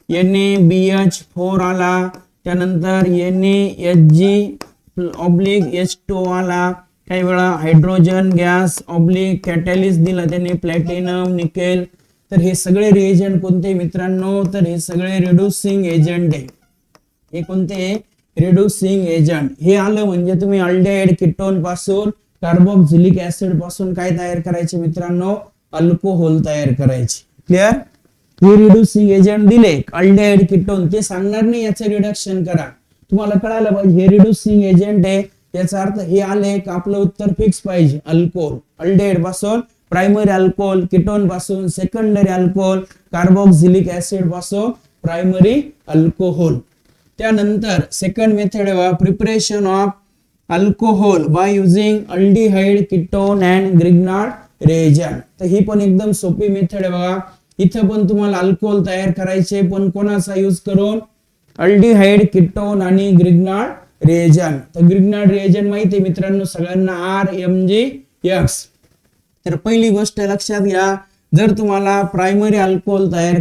NaBH4 आला. त्यानंतर NaHg/H2 आला. काही वेळा हायड्रोजन गॅस ऑब्लिक कॅटॅलिस्ट दिला त्याने प्लॅटिनम निकेल. तर हे सगळे रिएजंट कोणते मित्रांनो तर हे सगळे रिड्युसिंग एजंट आहे. हे कोणते रिड्युसिंग एजंट. हे आलं म्हणजे तुम्ही अल्डिहाइड कीटोन पासून कार्बोक्सिलिक ऍसिड पासून काय तयार करायचे मित्रांनो अल्कोहोल तयार करायचे. क्लिअर. हे रिड्युसिंग एजंट दिले अल्डिहाइड कीटोन ते सांगणार नाही याचं रिडक्शन करा. तुम्हाला कळायला पाहिजे हे रिड्युसिंग एजंट आहे. याचा अर्थ हे आले की आपलं उत्तर फिक्स पाहिजे. अल्कोहोल अल्डिहाइड पासून प्रायमरी अल्कोहोल, कीटोन पासून सेकंडरी अल्कोहोल, कार्बोक्सिलिक ऍसिड पासून प्रायमरी अल्कोहोल. त्यानंतर सेकंड मेथड आहे preparation of alcohol by using aldehyde ketone and Grignard reagent. तर ही पण एकदम सोपी मेथड आहे बघा. इथं पण तुम्हाला अल्कोहोल तयार करायचे पण कोणाचा यूज करून अल्डिहाइड कीटोन आणि ग्रिग्नार्ड रिएजंट. तर ग्रिग्नार्ड रिएजंट माहिती आहे मित्रांनो सगळ्यांना RMgX. तर पहिली गोष्ट लक्षात घ्या जर तुम्हाला प्रायमरी अल्कोहोल तयार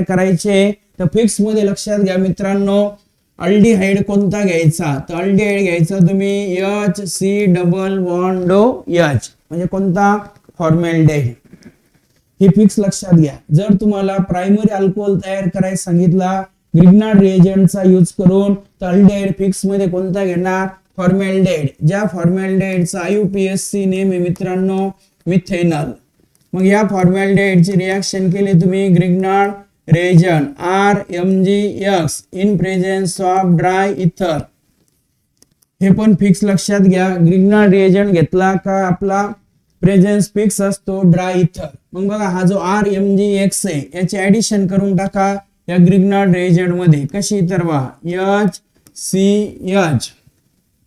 करायचे तर फिक्स मध्ये लक्षात घ्या मित्रांनो अल्डिहाइड कोणता घ्यायचा तर अल्डिहाइड घ्यायचा तुम्ही HC डबल बॉन्ड OH म्हणजे कोणता फॉर्मॅल्डिहाइड. हे फिक्स लक्षात घ्या. जर तुम्हाला प्रायमरी अल्कोहोल तयार करायला सांगितला ग्रिग्नार्ड रिएजंटचा यूज करून तर अल्डिहाइड फिक्स मध्ये कोणता घेणार फॉर्मॅल्डेहाइड, ज्या फॉर्मॅल्डेहाइडचा IUPAC नेम आहे मित्रांनो मिथेनॉल. मग या फॉर्मॅल्डेहाइडची रिएक्शन केली तुम्ही Grignard reagent RMgX in presence of dry इथर. हे पण फिक्स लक्षात घ्या, ग्रिग्नार्ड रिएजंट घेतला का आपला प्रेझेन्स फिक्स असतो ड्राय इथर. मग बघा हा जो RMgX आहे याचे ऍडिशन करून टाका या ग्रिग्नार्ड रिएजंट मध्ये. कशी तर पहा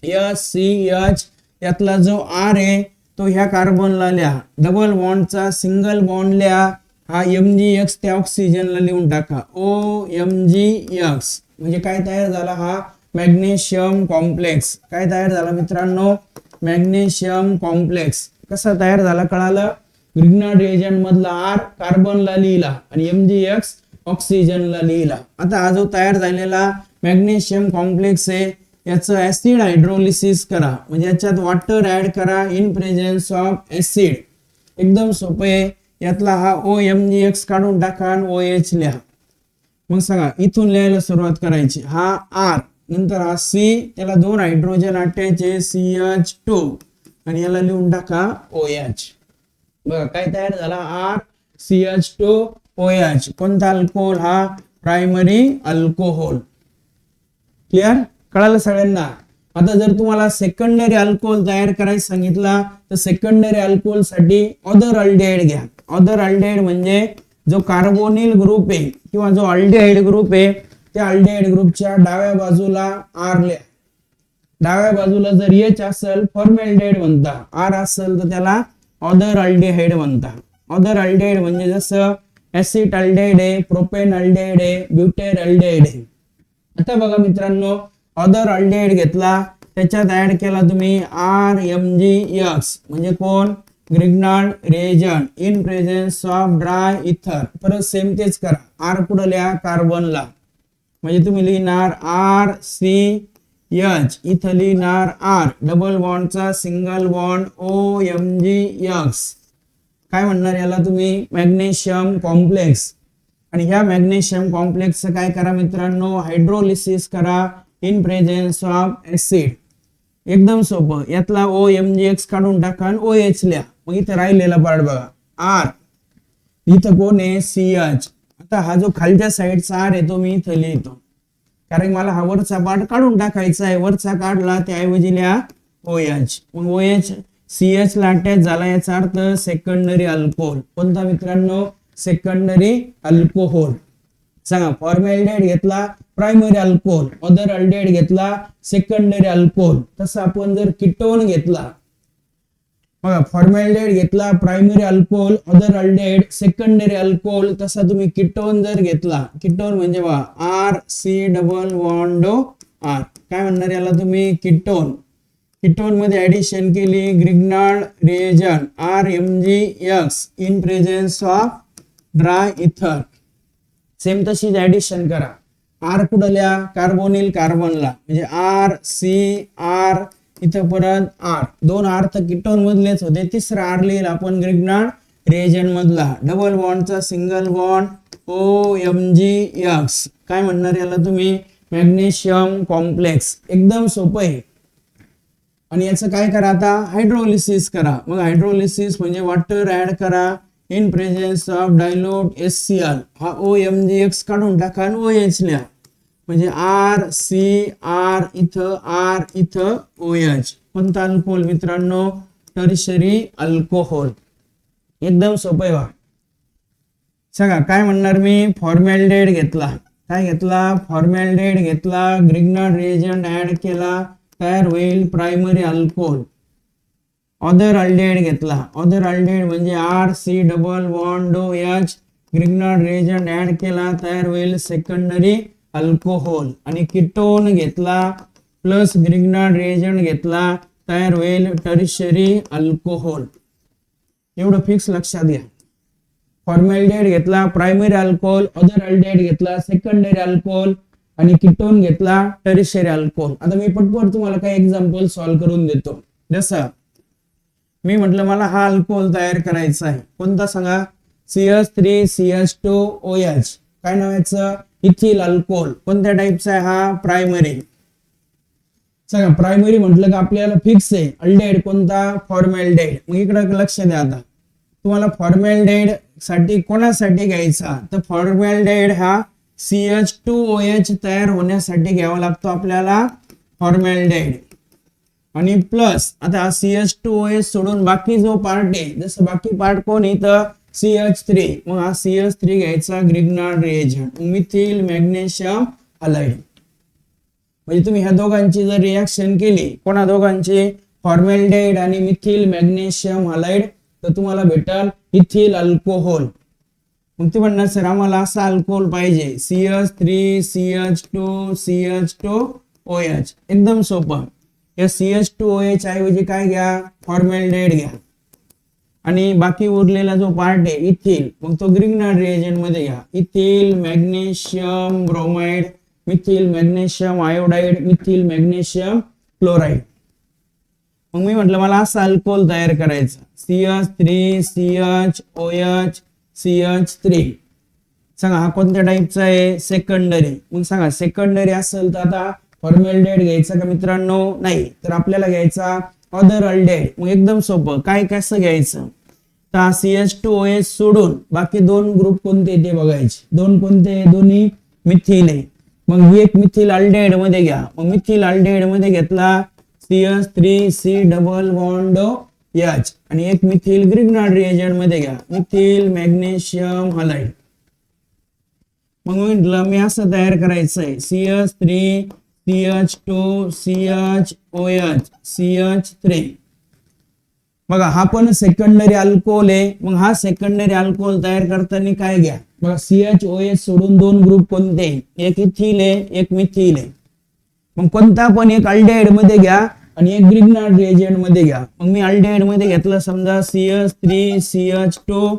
HCH यातला जो R आहे तो ह्या कार्बनला लिहा, डबल बॉन्डचा सिंगल बॉन्ड लिहा, हा MgX त्या ऑक्सिजनला लिहून टाका OMgX. म्हणजे काय तयार झाला, हा मॅग्नेशियम कॉम्प्लेक्स. काय तयार झाला मित्रांनो, मॅग्नेशियम कॉम्प्लेक्स. कसा तयार झाला कळालं, ग्रिग्नार्ड रिएजंट मधला R कार्बनला लिहिला आणि MgX ऑक्सिजनला लिहिला. आता हा जो तयार झालेला मॅग्नेशियम कॉम्प्लेक्स आहे याचं ऍसिड हायड्रोलिसिस करा, म्हणजे याच्यात वॉटर ऍड करा इन प्रेझेन्स ऑफ ऍसिड. एकदम सोपं आहे. यातला हा OMgX काढून टाका आणि OH लिहा. मग सांगा इथून लिहायला सुरुवात करायची. हा R नंतर हा C, त्याला 2 हायड्रोजन आटायचे CH2 आणि याला लिहून टाका OH. बघा काय तयार झाला, RCH2OH. कोणता अल्कोहोल, हा प्रायमरी अल्कोहोल. क्लिअर, कळालं सगळ्यांना. आता जर तुम्हाला सेकंडरी अल्कोहोल तयार करायचं सांगितला तर सेकंडरी अल्कोहोल साठी अदर अल्डिहाइड घ्या. अदर अल्डिहाइड म्हणजे जो कार्बोनिल ग्रुप आहे किंवा जो अल्डिहाइड ग्रुप आहे त्या अल्डिहाइड ग्रुपच्या डाव्या बाजूला R लिहा. डाव्या बाजूला जर H असेल फॉर्मॅल्डिहाइड म्हणता, R असेल तर त्याला अदर अल्डिहाइड म्हणता. अदर अल्डिहाइड म्हणजे जसं ऍसिड अल्डिहाइड आहे, प्रोपेन अल्डिहाइड आहे, ब्युटेन अल्डिहाइड आहे. आता बघा मित्रांनो, अदर अल्डिहाइड घेतला त्याच्यात ऍड केला तुम्ही RMgX म्हणजे कोण, Grignard reagent in presence of dry इथर. परत सेम तेच करा, R पुढे लिहा कार्बनला, म्हणजे तुम्ही लिहिणार RCH, इथं लिहिणार R, डबल बॉन्डचा सिंगल बॉन्ड OMgX. काय म्हणणार याला तुम्ही, मॅग्नेशियम कॉम्प्लेक्स. आणि ह्या मॅग्नेशियम कॉम्प्लेक्सचं काय करा मित्रांनो, हायड्रोलिसिस करा इन प्रेझेन्स ऑफ ऍसिड. एकदम सोपं. यातला OMgX काढून टाका आणि OH लिहा. मग इथं राहिलेला पार्ट बघा R, इथं कोण आहे CH. आता हा जो खालच्या साईडचा R आहे तो मी इथं लिहितो, कारण मला हा वरचा पार्ट काढून टाकायचा आहे. वरचा काढला त्याऐवजी लिहा OH. मग OH CH ला अटॅच झाला, याचा अर्थ सेकंडरी अल्कोहोल. कोणता मित्रांनो, सेकंडरी अल्कोहोल. सांगा, फॉर्मॅल्डिहाइड घेतला प्रायमरी अल्कोहोल, अदर अल्डिहाइड घेतला सेकंडरी अल्कोहोल. तसं आपण जर कीटोन घेतला, बघा फॉर्मॅल्डिहाइड घेतला primary alcohol, other aldehyde secondary alcohol. तसा तुम्ही कीटोन जर घेतला, कीटोन म्हणजे बघा RC डबल बॉन्ड R. काय म्हणणार याला तुम्ही, कीटोन. कीटोन मध्ये ऍडिशन केली Grignard reagent RMgX in presence of dry इथर. सेम तशीच ऍडिशन करा. R कुठं लिहा, कार्बोनिल कार्बनला, म्हणजे RCR, इथं परत R. 2 R तर कीटोन मधलेच होते, तिसरा R लिहिला आपण ग्रिग्नार्ड रिएजंट मधला, डबल बॉन्डचा सिंगल बॉन्ड OMgX. काय म्हणणार याला तुम्ही, मॅग्नेशियम कॉम्प्लेक्स. एकदम सोपं आहे. आणि याचं काय करा आता, हायड्रोलिसिस करा. मग हायड्रोलिसिस म्हणजे वॉटर ऍड करा in presence of dilute HCl. हा OMgX काढून टाका आणि OH लिहा, म्हणजे RCR, इथं R, इथं OH. कोणता अल्कोहोल मित्रांनो, टर्शरी अल्कोहोल. एकदम सोपं आहे. सांगा काय म्हणणार मी, फॉर्मॅल्डिहाइड घेतला, काय घेतला, फॉर्मॅल्डिहाइड घेतला, ग्रिग्नार्ड रिएजंट ऍड केला, तयार होईल प्रायमरी अल्कोहोल. अदर अल्डिहाइड घेतला, अदर अल्डिहाइड म्हणजे RC double bond OH, Grignard reagent add केला, तयार होईल सेकंडरी अल्कोहोल. आणि कीटोन घेतला प्लस ग्रिग्नार्ड रिएजंट घेतला, तयार होईल टर्शरी अल्कोहोल. एवढं फिक्स लक्षात घ्या. फॉर्मॅल्डिहाइड घेतला प्रायमरी अल्कोहोल, अदर अल्डिहाइड घेतला सेकंडरी अल्कोहोल आणि कीटोन घेतला टर्शरी अल्कोहोल. आता मी पटपट तुम्हाला काही एक्झाम्पल सॉल्व्ह करून देतो. जसं मी म्हटलं मला हा अल्कोहोल तयार करायचा आहे, कोणता सांगा, CH3CH2OH. काय नावाचं, इथिल अल्कोहोल. कोणत्या टाईपचा आहे हा, प्रायमरी. सांगा प्रायमरी म्हटलं का आपल्याला फिक्स आहे अल्डेहाइड कोणता फॉर्मॅल्डेहाइड. मग इकडे लक्ष द्या आता तुम्हाला फॉर्मॅल्डेहाइड साठी कोणासाठी घ्यायचा तर फॉर्मॅल्डेहाइड हा CH2OH तयार होण्यासाठी घ्यावा लागतो आपल्याला फॉर्मॅल्डेहाइड. आणि प्लस आता हा CH2OH सोडून बाकी जो पार्ट आहे जसं बाकी पार्ट कोण इथं CH3 मग हा CH3 घ्यायचा Grignard reagent methyl magnesium halide. म्हणजे तुम्ही ह्या दोघांची जर रिएक्शन केली कोणा दोघांची फॉर्मॅल्डेहाइड आणि मिथिल मॅग्नेशियम हलाइड तर तुम्हाला भेटल इथिल अल्कोहोल. मग ते म्हणणार सर आम्हाला असा अल्कोहोल पाहिजे CH3 CH2 CH2OH. एकदम सोपं या CH2OH ऐवजी काय घ्या फॉर्मॅल्डेहाइड घ्या आणि बाकी उरलेला जो पार्ट आहे इथिल मग तो ग्रिग्नार्ड रिएजंट मध्ये घ्या. Ethyl magnesium bromide methyl magnesium iodide methyl magnesium chloride. मग मी म्हटलं मला असा अल्कोहोल तयार करायचा CH3 CHOH CH3. सांगा हा कोणत्या टाईपचा आहे सेकंडरी. मग सांगा सेकंडरी असेल तर आता फॉर्मॅल्डेहाइड घ्यायचा का मित्रांनो नाही तर आपल्याला घ्यायचा अदर अल्डेहाइड. मग एकदम सोपं काय कसं घ्यायचं तर CH2OH सोडून बाकी दोन ग्रुप कोणते ते बघायचे. दोन कोणते दोन्ही मिथिल आहे. मग एक मिथिल अल्डेहाइड मध्ये घ्या. मग मिथिल अल्डेहाइड मध्ये घेतला CH3C डबल बॉन्ड H आणि एक मिथिल ग्रिग्नार्ड रिएजंट मध्ये घ्या मिथिल मॅग्नेशियम हलाइड. मग म्हटलं मी असं तयार करायचंय CH3 CH2 CHOH CH3. बघा हा पण सेकंडरी अल्कोहोल आहे. मग हा सेकंडरी अल्कोहोल तयार करताना काय घ्या बघा CHOH सोडून दोन ग्रुप कोणते एक इथिल आहे एक मिथिल आहे. मग कोणता पण एक अल्डेहाइड मध्ये घ्या आणि एक ग्रिग्नार्ड रिएजंट मध्ये घ्या. मग मी अल्डेहाइड मध्ये घेतलं समजा CH3 CH2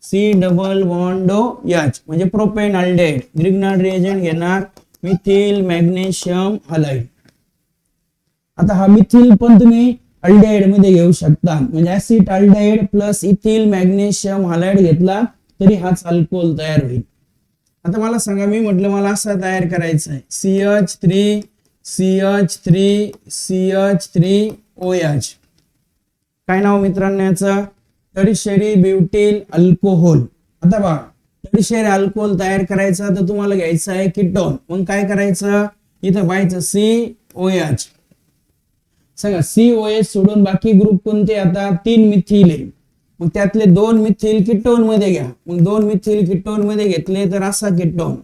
C double bond H म्हणजे प्रोपेन अल्डेहाइड. ग्रिग्नार्ड रिएजंट घेणार मिथिल मॅग्नेशियम हलाइड. आता हा मिथिल पण तुम्ही अल्डेहाइड मध्ये घेऊ शकता म्हणजे acid aldehyde plus ethyl magnesium halide घेतला तरी हाच अल्कोहोल तयार होईल. आता मला सांगा मी म्हटलं मला असं तयार करायचं आहे CH3 CH3 CH3OH. काय नाव मित्रांनो याचं टर्शियरी ब्युटिल अल्कोहोल. आता बघा टर्शियरी अल्कोहोल तयार करायचा तर तुम्हाला घ्यायचं आहे कीटोन. मग काय करायचं इथं पाहायचं COH. सांगा COH सोडून बाकी ग्रुप कोणते आता तीन मिथिल आहे. मग त्यातले दोन मिथिल कीटोन मध्ये घ्या. मग दोन मिथिल कीटोन मध्ये घेतले तर असा कीटोन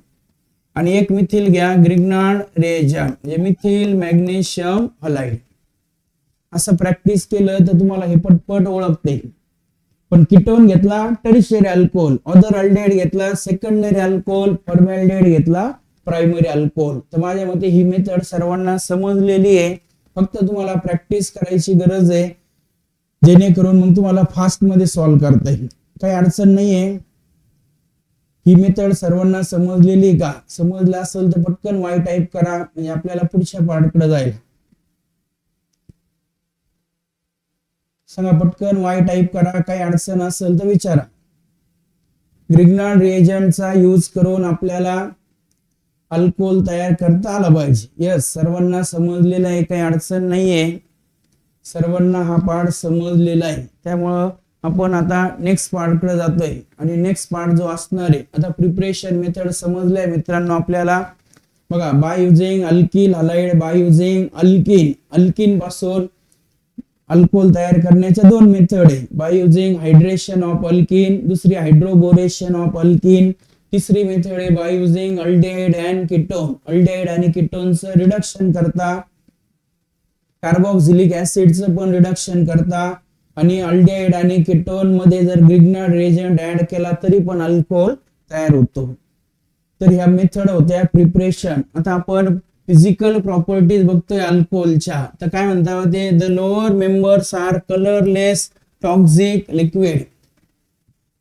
आणि एक मिथिल घ्या ग्रिग्नार्ड रिएजंट म्हणजे मिथिल मॅग्नेशियम हलाइड. असं प्रॅक्टिस केलं तर तुम्हाला हे पटपट ओळखते. पण कीटोन घेतला टर्शियरी अल्कोहोल अदर अल्डेहाइड घेतला सेकंडरी अल्कोहोल फॉर्मॅल्डेहाइड घेतला प्रायमरी अल्कोहोल. तर माझ्या मते ही मेथड सर्वांना समजलेली आहे. फक्त तुम्हाला प्रॅक्टिस करायची गरज आहे जेणेकरून मग तुम्हाला फास्ट मध्ये सॉल्व्ह करता येईल. काही अडचण नाहीये. ही मेथड सर्वांना समजलेली का समजलं असेल तर पटकन Y टाइप करा म्हणजे आपल्याला पुढच्या पार्टकडे जाईल. सांगा पटकन Y टाइप करा काही अडचण असेल तर विचारा. ग्रिग्नार्ड रिएजंटचा यूज करून आपल्याला अल्कोहोल तयार करता आला पाहिजे. यस सर्वांना समजलेला आहे काही अडचण नाहीये. सर्वांना हा पार्ट समजलेला आहे. त्यामुळं आपण आता नेक्स्ट पार्ट कडे जातोय आणि नेक्स्ट पार्ट जो असणार आहे आता प्रिपरेशन मेथड समजलंय मित्रांनो आपल्याला. बघा bye using alkyl halide by using alkene पासून अल्कोहोल तयार करण्याच्या दोन मेथड आहे. By using hydration of alkene दुसरी हायड्रोबोरेशन ऑफ अल्किन तिसरी मेथड आहे by using aldehyde and ketone. Aldehyde आणि कीटोनचं रिडक्शन करता कार्बोक्सिलिक ऍसिडचं पण रिडक्शन करता आणि अल्डेहाइड आणि कीटोन मध्ये जर ग्रिग्नार्ड रिएजंट ऍड केला तरी पण अल्कोहोल तयार होतो. तर ह्या मेथड होत्या प्रिपरेशन. आता आपण फिजिकल प्रॉपर्टीज बघतोय अल्कोहोलच्या. तर काय म्हणतात ते the lower members are colourless toxic liquid.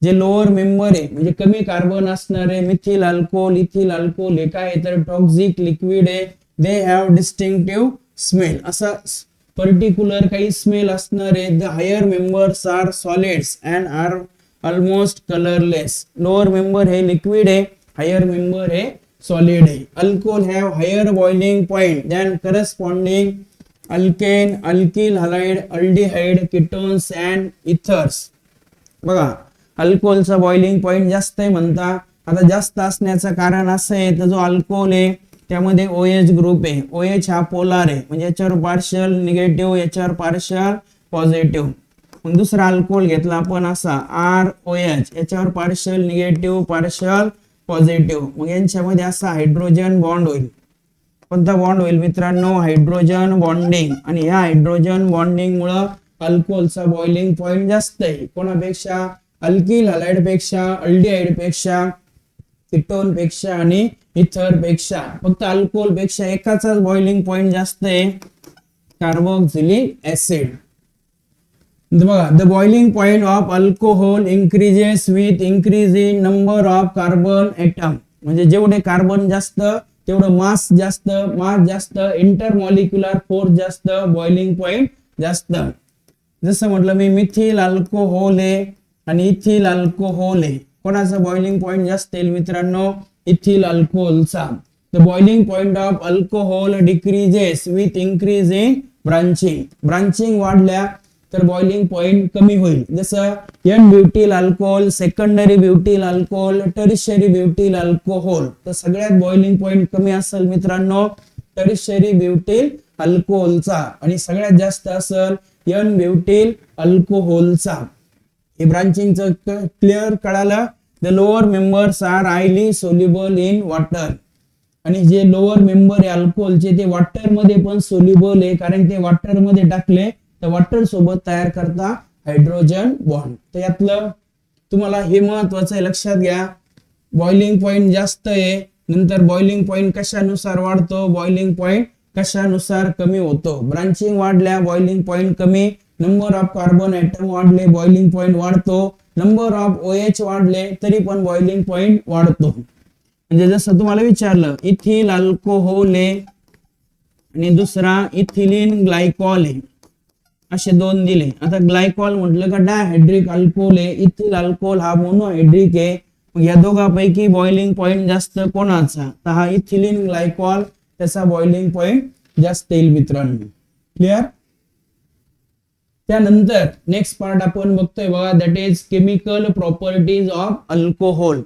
जे लोअर मेंबर आहे म्हणजे कमी कार्बन असणारे मिथिल अल्कोहोल इथिल अल्कोहोल हे काय तर टॉक्सिक लिक्विड आहे. They have distinctive smell. असा पर्टिक्युलर काही स्मेल असणार आहे. The higher members are solids and are almost colourless. Lower member हे लिक्विड आहे हायर मेंबर हे सॉलिड आहे. Alcohol have higher boiling point than corresponding alkane, alkyl halide, aldehyde, ketones and ethers. बघा अल्कोहोलचा boiling point जास्त आहे म्हणता. आता जास्त असण्याचं कारण असं आहे तर जो अल्कोहोल आहे त्यामध्ये OH ग्रुप आहे. OH हा पोलार आहे म्हणजे याच्यावर पार्शियल निगेटिव्ह, याच्यावर पार्शियल पॉझिटिव्ह. मग दुसरा अल्कोहोल घेतला आपण असा ROH, याच्यावर पार्शियल निगेटिव्ह, पार्शियल पॉझिटिव्ह. मग यांच्यामध्ये असा हायड्रोजन बॉन्ड होईल. कोणता बॉन्ड होईल मित्रांनो? Hydrogen bonding. आणि या हायड्रोजन बॉन्डिंग मुळे अल्कोहोलचा बॉइलिंग पॉइंट जास्त आहे. कोणापेक्षा? अल्किल हलाइड पेक्षा, अल्डिहाइड पेक्षा, कीटोन पेक्षा आणि इथर पेक्षा. फक्त अल्कोहोल पेक्षा एकाचाच बॉइलिंग पॉइंट जास्त आहे, कार्बोक्सिलिक ऍसिड. बघा the boiling point of alcohol increases with increase in number of carbon atom. म्हणजे जेवढे कार्बन जास्त तेवढं मास जास्त, मास जास्त, इंटरमॉलिक्युलर फोर्स जास्त, बॉइलिंग पॉइंट जास्त. जसं म्हटलं मी मिथिल अल्कोहोल आहे आणि इथिल अल्कोहोल आहे. कोणाचा बॉइलिंग पॉइंट जास्त येईल मित्रांनो? इथिल अल्कोहोलचा. The boiling point of alcohol decreases with increase in branching. Branching वाढल्या तर बॉइलिंग पॉइंट कमी होईल. जसं n butyl alcohol, secondary butyl alcohol, tertiary butyl alcohol. तर सगळ्यात बॉइलिंग पॉइंट कमी असेल मित्रांनो टर्शियरी ब्युटिल अल्कोहोलचा आणि सगळ्यात जास्त असेल एन ब्युटिल अल्कोहोलचा. हे ब्रांचिंगचं क्लिअर कळालं. The lower members are highly soluble in water. आणि जे लोअर मेंबर आहे अल्कोहोलचे ते वॉटर मध्ये पण सोल्युबल आहे, कारण ते वॉटर मध्ये टाकले तर वॉटर सोबत तयार करता हायड्रोजन बॉन्ड. तर यातलं तुम्हाला हे महत्वाचं आहे, लक्षात घ्या. बॉइलिंग पॉइंट जास्त आहे, नंतर बॉइलिंग पॉइंट कशानुसार वाढतो, बॉइलिंग पॉइंट कशानुसार कमी होतो. ब्रांचिंग वाढल्या बॉइलिंग पॉइंट कमी, नंबर ऑफ कार्बन ऍटम वाढले बॉइलिंग पॉइंट वाढतो, नंबर ऑफ OH वाढले तरी पण बॉइलिंग पॉइंट वाढतो. म्हणजे जसं तुम्हाला विचारलं इथिल अल्कोहोल आहे आणि दुसरा इथिलीन ग्लायकॉल आहे, असे दोन दिले. आता ग्लायकॉल म्हटलं का डायहायड्रिक अल्कोहोल आहे, इथिल अल्कोहोल हा मोनोहायड्रिक आहे. मग या दोघांपैकी बॉइलिंग पॉइंट जास्त कोणाचा? तर हा इथिलीन ग्लायकॉल, त्याचा बॉइलिंग पॉइंट जास्त येईल मित्रांनो. क्लिअर? त्यानंतर नेक्स्ट पार्ट आपण बघतोय बघा, that is chemical properties of alcohol.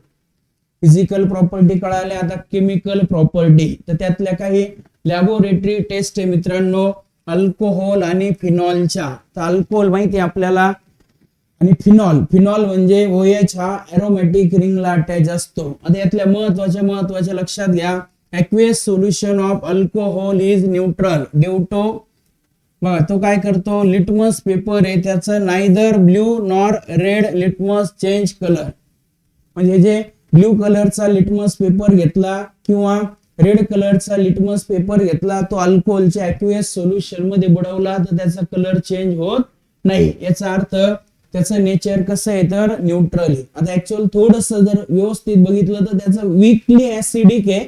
Physical property कळाले, आता केमिकल प्रॉपर्टी. तर त्यातल्या काही लॅबोरेटरी टेस्ट आहे मित्रांनो अल्कोहोल आणि फिनॉलच्या. तर अल्कोहोल माहिती आहे आपल्याला आणि फिनॉल, फिनॉल म्हणजे OH हा एरोमॅटिक रिंगला अटॅच असतो. आता यातल्या महत्वाच्या लक्षात घ्या. Aqueous solution of alcohol is neutral due to. बघा तो काय करतो, लिटमस पेपर आहे त्याचं neither blue nor red litmus change colour. म्हणजे जे ब्ल्यू कलरचा लिटमस पेपर घेतला किंवा रेड कलरचा लिटमस पेपर घेतला तो अल्कोहोलच्या ॲक्वेस सोल्युशन मध्ये बुडवला तर त्याचा कलर चेंज होत नाही. याचा अर्थ त्याचं नेचर कसं आहे तर न्यूट्रल आहे. आता ऍक्च्युअल थोडस जर व्यवस्थित बघितलं तर त्याचं वीकली ऍसिडिक आहे,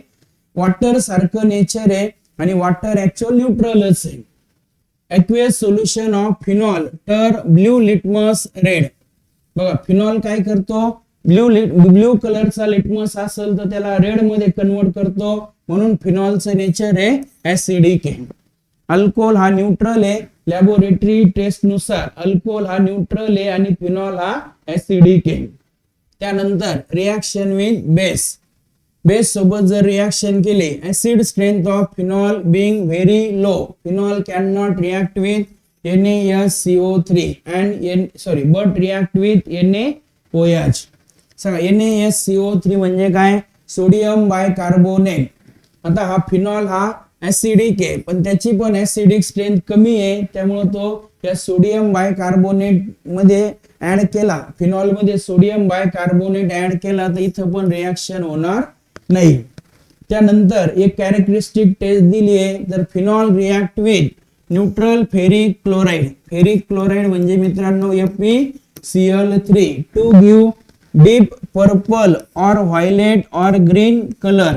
वॉटर सारखं नेचर आहे आणि वॉटर ऍक्च्युअल न्यूट्रलच आहे. ॲक्वेस सोल्युशन ऑफ फिनॉल तर ब्ल्यू लिटमस रेड. बघा फिनॉल काय करतो, ब्ल्यू कलरचा लिटमस असेल तर त्याला रेड मध्ये कन्वर्ट करतो, म्हणून फिनॉलचं नेचर आहे ऍसिडिक आहे. अल्कोहोल हा न्यूट्रल आहे, लॅबोरेटरी टेस्ट नुसार अल्कोहोल हा न्यूट्रल आहे आणि फिनॉल हा ऍसिडिक आहे. त्यानंतर रिएक्शन विथ बेस, बेस सोबत जर रिएक्शन केले, acid strength of phenol being very low, phenol can not react with NaSCO3 and but react with NaOH. सांगा NaSCO3 म्हणजे काय, सोडियम बायकार्बोनेट. आता हा फिनॉल हा ऍसिडिक आहे पण त्याची पण ऍसिडिक स्ट्रेंथ कमी आहे, त्यामुळे तो या सोडियम बायकार्बोनेट मध्ये ऍड केला, फिनॉल मध्ये सोडियम बायकार्बोनेट ऍड केला तर इथं पण रिएक्शन होणार नाही. त्यानंतर एक कॅरेक्टरिस्टिक टेस्ट दिली आहे, तर phenol react with neutral ferric chloride. Ferric chloride म्हणजे मित्रांनो FeCl3 to give deep purple or violet or green colour.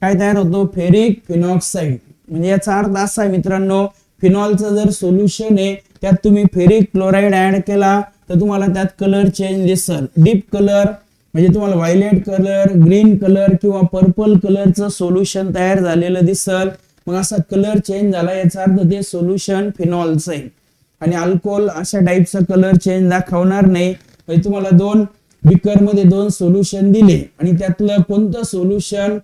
काय तयार होतो, फेरिक फिनॉक्साइड. म्हणजे याचा अर्थ असा आहे मित्रांनो, फिनॉलचं जर सोल्युशन आहे त्यात तुम्ही फेरिक क्लोराइड ऍड केला तर तुम्हाला त्यात कलर चेंज दिसल. डीप कलर म्हणजे तुम्हाला व्हायलेट कलर, ग्रीन कलर किंवा पर्पल कलरचं सोल्युशन तयार झालेलं दिसल. मग असा कलर चेंज झाला याचा अर्थ ते सोल्युशन फिनॉलचं आहे. आणि अल्कोहोल अशा टाईपचा कलर चेंज दाखवणार नाही. म्हणजे तुम्हाला दोन बिकर मध्ये दोन सोल्युशन दिले आणि त्यातलं कोणतं सोल्युशन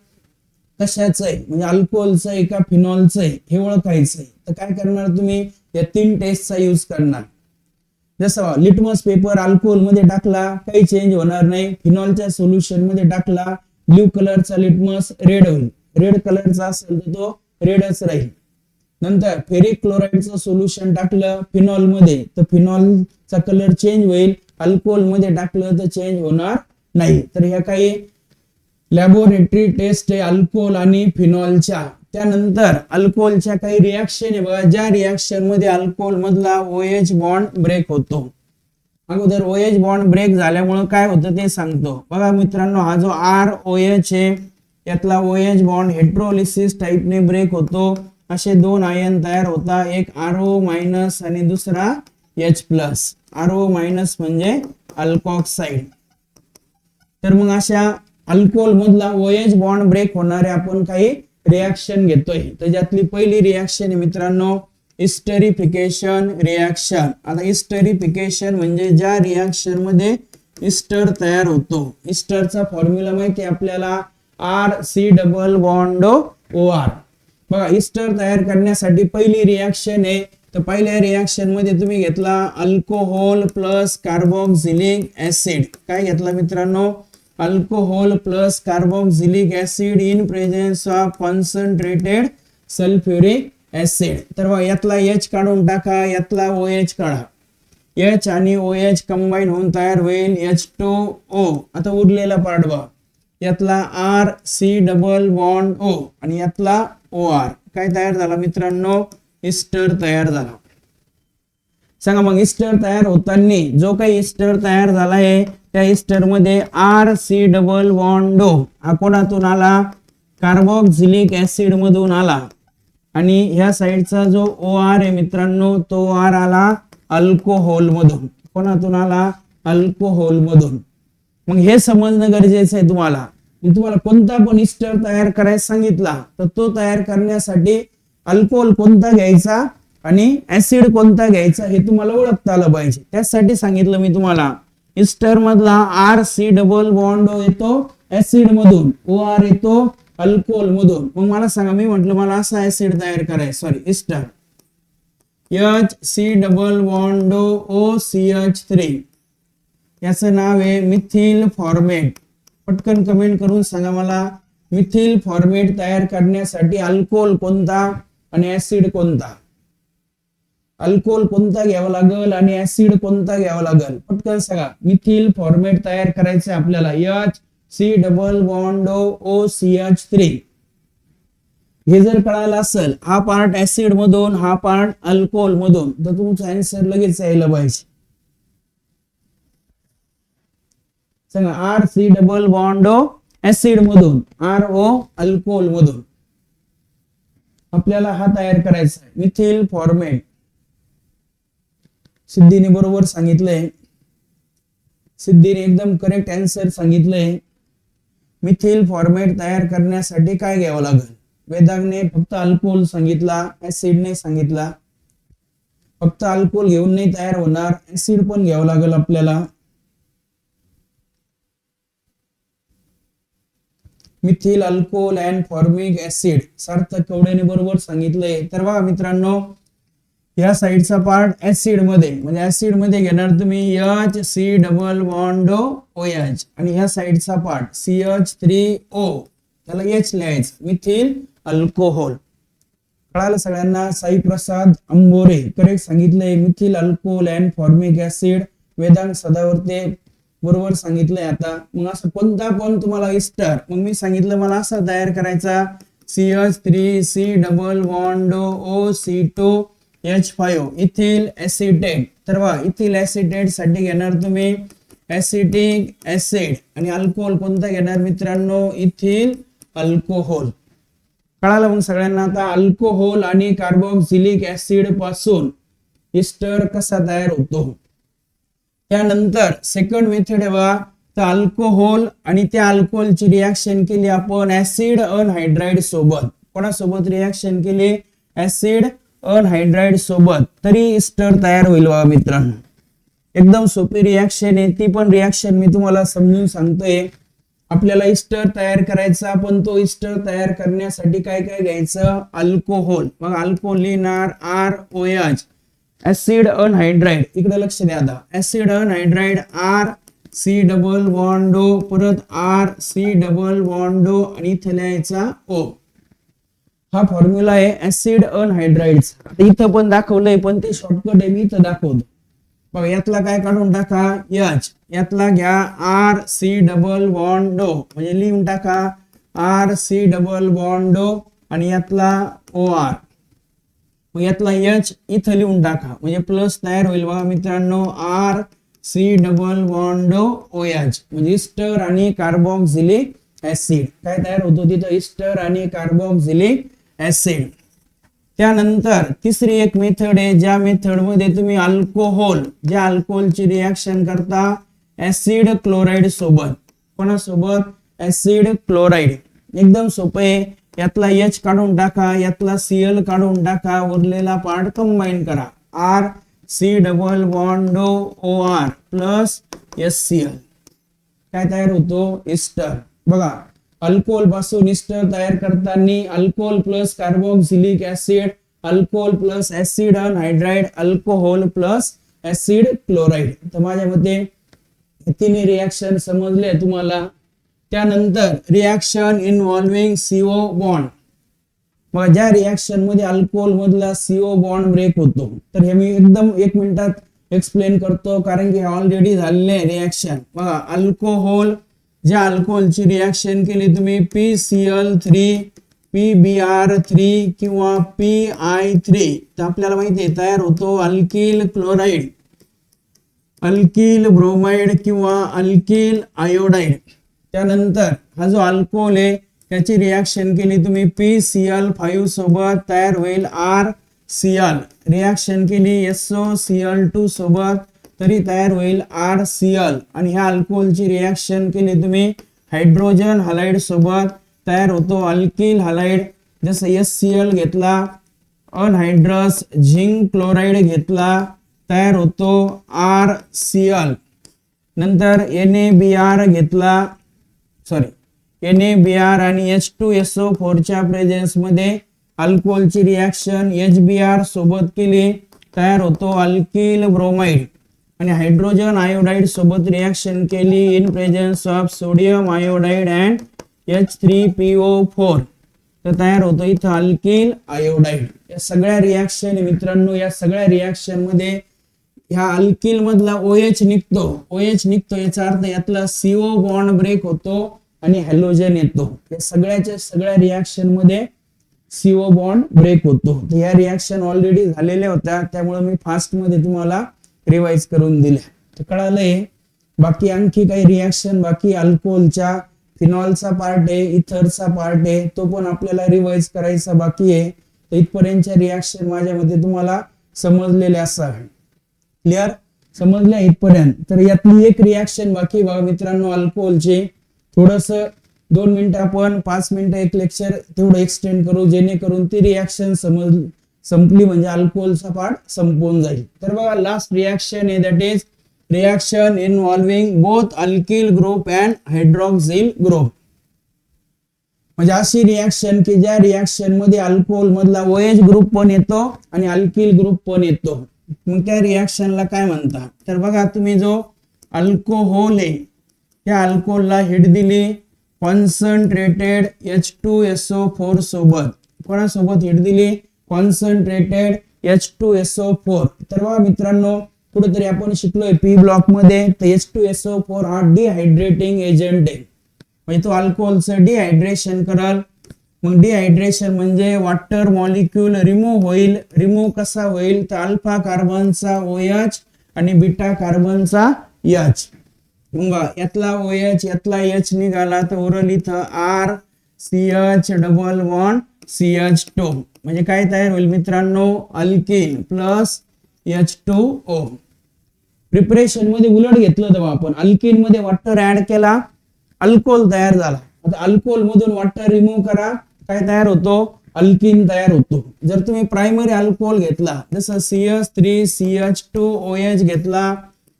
कशाचं आहे म्हणजे अल्कोहोलचं आहे का फिनॉलचं आहे हे ओळखायचं आहे. तर काय करणार तुम्ही या 3 टेस्टचा यूज करणार. जसं लिटमस पेपर अल्कोहोल मध्ये टाकला काही चेंज होणार नाही, फिनॉलच्या सोल्युशन मध्ये टाकला ब्ल्यू कलरचा लिटमस रेड होईल, रेड कलरचा असेल तर तो रेडच राहील. नंतर फेरिक क्लोराईडचं सोल्युशन टाकलं फिनॉल मध्ये तर फिनॉलचा कलर चेंज होईल, अल्कोहोल मध्ये टाकलं तर चेंज होणार नाही. तर ह्या काही लॅबोरेटरी टेस्ट आहे अल्कोहोल आणि फिनॉलच्या. त्यानंतर अल्कोहोलच्या काही रिएक्शन आहे बघा, ज्या रिएक्शन मध्ये अल्कोहोल मधला OH बॉन्ड ब्रेक होतो. अगोदर OH बॉन्ड ब्रेक झाल्यामुळे काय होतं ते सांगतो. बघा मित्रांनो, हा जो ROH आहे यातला OH बॉन्ड हेट्रोलिसिस टाइपने ब्रेक होतो. असे दोन आयन तयार होता, एक RO- आणि दुसरा H+. RO- म्हणजे अल्कोक्साइड. तर मग अशा अल्कोहोल मधला OH बॉन्ड ब्रेक होणारे आपण काही रिएक्शन घेतोय. तर ज्यातली पहिली रिएक्शन आहे मित्रांनो इस्टरिफिकेशन रिएक्शन. आता इस्टरिफिकेशन म्हणजे ज्या रिएक्शन मध्ये इस्टर तयार होतो. इस्टरचा फॉर्म्युला माहिती आहे आपल्याला RC≡OR. बघा इस्टर तयार करण्यासाठी पहिली रिएक्शन आहे. तर पहिल्या रिएक्शन मध्ये तुम्ही घेतला अल्कोहोल प्लस कार्बोक्सिलिक ऍसिड. काय घेतला मित्रांनो alcohol plus carboxylic acid in presence of concentrated sulphuric acid. तर यातला H काढून टाका, यातला OH काढा. H आणि OH कंबाईन होऊन तयार होईल H2O. आता उरलेला पार्ट बघा, यातला RC≡O आणि यातला OR. काय तयार झाला मित्रांनो इस्टर तयार झाला. सांगा मग इस्टर तयार होताना जो काही इस्टर तयार झाला आहे त्या इस्टर मध्ये RC≡O हा कोणातून आला कार्बोक्सिलिक ऍसिड मधून आला आणि ह्या साइडचा जो OR आहे मित्रांनो तो OR आला अल्कोहोल मधून. कोणातून आला अल्कोहोल मधून. मग हे समजणं गरजेचं आहे तुम्हाला. तुम्हाला कोणता पण इस्टर तयार करायला सांगितला तर तो तयार करण्यासाठी अल्कोहोल कोणता घ्यायचा आणि ऍसिड कोणता घ्यायचा हे तुम्हाला ओळखता आलं पाहिजे. त्यासाठी सांगितलं मी तुम्हाला इस्टर मधला RC≡O येतो ऍसिड मधून, OR येतो अल्कोहोल मधून. मग मला सांगा, मी म्हटलं मला असा ऍसिड तयार करायचा सॉरी इस्टर HC≡OCH3 याचं नाव आहे मिथिल फॉर्मेट. पटकन कमेंट करून सांगा मला मिथिल फॉर्मेट तयार करण्यासाठी अल्कोहोल कोणता आणि ऍसिड कोणता. अल्कोहोल कोणता घ्यावा लागेल आणि ऍसिड कोणता घ्यावा लागेल पटकन सांगा. मिथिल फॉर्मेट तयार करायचं आपल्याला HC≡OCH3. हे जर कळालं असेल हा पार्ट ऍसिड मधून हा पार्ट अल्कोहोल मधून तर तुमचा आन्सर लगेच यायला पाहिजे. सांगा RC≡O ऍसिड मधून, RO अल्कोहोल मधून. आपल्याला हा तयार करायचा आहे मिथिल फॉर्मेट. सिद्धीने बरोबर सांगितलंय, सिद्धीने एकदम करेक्ट आन्सर सांगितलंय. मिथिल फॉर्मेट तयार करण्यासाठी काय घ्यावं लागेल. वेदांगने फक्त अल्कोहोल सांगितला, ऍसिडने सांगितला. फक्त अल्कोहोल घेऊन नाही तयार होणार, ऍसिड पण घ्यावं लागेल आपल्याला. Methyl alcohol and formic acid Sarthak कवडेने बरोबर सांगितलंय. तर बघा मित्रांनो या साइडचा पार्ट ऍसिड मध्ये म्हणजे ऍसिड मध्ये घेणार तुम्ही HC≡OH आणि ह्या साइडचा पार्ट CH3O त्याला H लिहायचं मिथिल अल्कोहोल. कळालं सगळ्यांना. साई प्रसाद अंबोरे करेक्ट सांगितलंय methyl alcohol and formic acid. Vedant Sadavarte बरोबर सांगितलंय. आता मग असं कोणता पण तुम्हाला इस्टर मग मी सांगितलं मला असा तयार करायचा CH3C≡OC2H5 इथिल ऍसिटेट. तर बघा इथिल ऍसिटेट साठी घेणार तुम्ही ऍसिटिक ऍसिड आणि अल्कोहोल कोणता घेणार मित्रांनो इथिल अल्कोहोल. कळालं मग सगळ्यांना. आता अल्कोहोल आणि कार्बोक्सिलिक ऍसिड पासून इस्टर कसा तयार होतो. त्यानंतर सेकंड मेथड आहे बघा, तर अल्कोहोल आणि त्या अल्कोहोलची रिएक्शन केली आपण ऍसिड अनहायड्राइड सोबत. कोणासोबत रिॲक्शन केली, ऍसिड अनहायड्राइड सोबत, तरी इस्टर तयार होईल बघा मित्रांनो. एकदम सोपी रिॲक्शन आहे, ती पण रिॲक्शन मी तुम्हाला समजून सांगतोय. आपल्याला इस्टर तयार करायचा, पण तो इस्टर तयार करण्यासाठी काय काय घ्यायचं, अल्कोहोल. मग अल्कोहोल लिहिणार ROH, ऍसिड अनहायड्राइड. इकडे लक्ष द्या आता, acid anhydride RC double bond O, परत RC डबल बॉन्ड O आणि इथे लिहायचा O. हा फॉर्म्युला आहे ऍसिड अनहायड्राइडचा. इथं पण दाखवलंय, पण ते शॉर्टकट आहे, मी इथं दाखवतो बघा. यातला काय काढून टाका H, यातला घ्या RC डबल बॉन्ड O, म्हणजे लिहून टाका RC डबल बॉन्ड O आणि यातला OR. मग यातला H इथं लिहून टाका, म्हणजे प्लस तयार होईल बघा मित्रांनो, RC डबल बॉन्ड OH, म्हणजे इस्टर आणि कार्बोक्सिलिक ऍसिड. काय तयार होतो तिथं, इस्टर आणि कार्बोक्सिलिक ऍसिड. त्यानंतर तिसरी एक मेथड आहे, ज्या मेथड मध्ये तुम्ही अल्कोहोल, ज्या अल्कोहोलची रिॲक्शन करता ऍसिड क्लोराइड सोबत. कोणासोबत, ऍसिड क्लोराइड. एकदम सोपं आहे. यातला H काढून टाका, यातला Cl काढून टाका, उरलेला पार्ट कंबाईन करा, RC double bond OR plus HCl. काय तयार होतो, इस्टर. बघा, अल्कोहोल पासून इस्टर तयार करताना alcohol plus carboxylic acid, alcohol plus acid anhydride, alcohol plus acid chloride. तर माझ्या मते तिन्ही रिॲक्शन समजले तुम्हाला. त्यानंतर रिॲक्शन इन्व्हॉल्विंग CO बॉन्ड. मग ज्या रिॲक्शन मध्ये अल्कोहोल मधला CO बॉन्ड ब्रेक होतो, तर हे मी एकदम 1 मिनिटात एक्सप्लेन करतो, कारण की ऑलरेडी झालेले रिॲक्शन. बघा, अल्कोहोल, ज्या अल्कोहोलची रिॲक्शन केली तुम्ही PCl3, PBr3 किंवा PI3, तर आपल्याला माहिती आहे तयार होतो अल्किल क्लोराइड, अल्किल ब्रोमाइड किंवा अल्किल आयोडाइड. त्यानंतर हा जो अल्कोहोल आहे त्याची रिॲक्शन केली तुम्ही PCl5 सोबत, तयार होईल RCl. रिॲक्शन केली SOCl2 सोबत, तरी तयार होईल RCl. आणि ह्या अल्कोहोलची रिॲक्शन केली तुम्ही हायड्रोजन हलाइड सोबत, तयार होतो अल्किल हलाइड. जसं HCl घेतला, अनहायड्रस झिंक क्लोराइड घेतला, तयार होतो RCl. नंतर NaBr घेतला, NaBr आणि H2SO4 च्या प्रेझेन्स मध्ये अल्कोहोलची रिॲक्शन HBr सोबत केली, तयार होतो अल्किल ब्रोमाइड. आणि हायड्रोजन आयोडाइड सोबत रिॲक्शन केली in presence of sodium iodide and H3PO4, तर तयार होतो इथं अल्किल आयोडाइड. या सगळ्या रिॲक्शन मित्रांनो, या सगळ्या रिॲक्शन मध्ये ह्या अल्किल मधला OH निघतो, याचा अर्थ यातला CO बॉन्ड ब्रेक होतो आणि हॅलोजन येतो. या सगळ्या रिॲक्शन मध्ये CO बॉन्ड ब्रेक होतो. तर या रिॲक्शन ऑलरेडी झालेल्या होत्या, त्यामुळे मी फास्ट मध्ये तुम्हाला रिवाइज करून दिल्या. तर कळालंय. बाकी आणखी काही रिॲक्शन बाकी, अल्कोहोलच्या फिनॉलचा पार्ट आहे, इथरचा पार्ट आहे, तो पण आपल्याला रिवाइज करायचा बाकी आहे. तर इथपर्यंतच्या रिॲक्शन माझ्या मते तुम्हाला समजलेले असावे. क्लिअर, समजल्या इथपर्यंत. तर यातली एक रिॲक्शन बाकी बघा मित्रांनो, अल्कोहोलचे. थोडस 2 मिनिटं आपण 5 मिनिटं एक लेक्चर तेवढं एक्सटेंड करू, जेणेकरून ती रिॲक्शन संपली म्हणजे अल्कोहोलचा पार्ट संपून जाईल. तर बघा, लास्ट रिॲक्शन आहे, that is reaction involving both alkyl group and hydroxyl group. म्हणजे अशी रिॲक्शन की ज्या रिॲक्शन मध्ये अल्कोहोल मधला OH ग्रुप पण येतो आणि अल्किल ग्रुप पण येतो. मग त्या रिॲक्शनला काय म्हणतात, तर बघा, तुम्ही जो अल्कोहोल आहे त्या अल्कोहोलला हिट दिली कॉन्सन्ट्रेटेड H2SO4 सोबत. कोणासोबत हिट दिली, कॉन्सन्ट्रेटेड H2SO4. तर बघा मित्रांनो, कुठेतरी आपण शिकलोय P ब्लॉक मध्ये, तर H2SO4 हा डिहायड्रेटिंग एजंट आहे, म्हणजे तो अल्कोहोलचं डिहायड्रेशन करल. मग डिहायड्रेशन म्हणजे वॉटर मॉलिक्यूल रिमूव्ह होईल. रिमूव्ह कसा होईल, तर अल्फा कार्बनचा OH आणि बीटा कार्बनचा H. मग यातला OH यातला H निघाला, तर उरल इथं RCH डबल बॉन्ड CH2. म्हणजे काय तयार होईल मित्रांनो, अल्किल प्लस H2O. प्रिपरेशन मध्ये उलट घेतलं होतं आपण, अल्किल मध्ये वॉटर ऍड केला, अल्कोहोल तयार झाला. आता अल्कोहोल मधून वॉटर रिमूव्ह करा, काय तयार होतो, अल्किन तयार होतो. जर तुम्ही प्रायमरी अल्कोहोल घेतला जसं CH3CH2OH घेतला,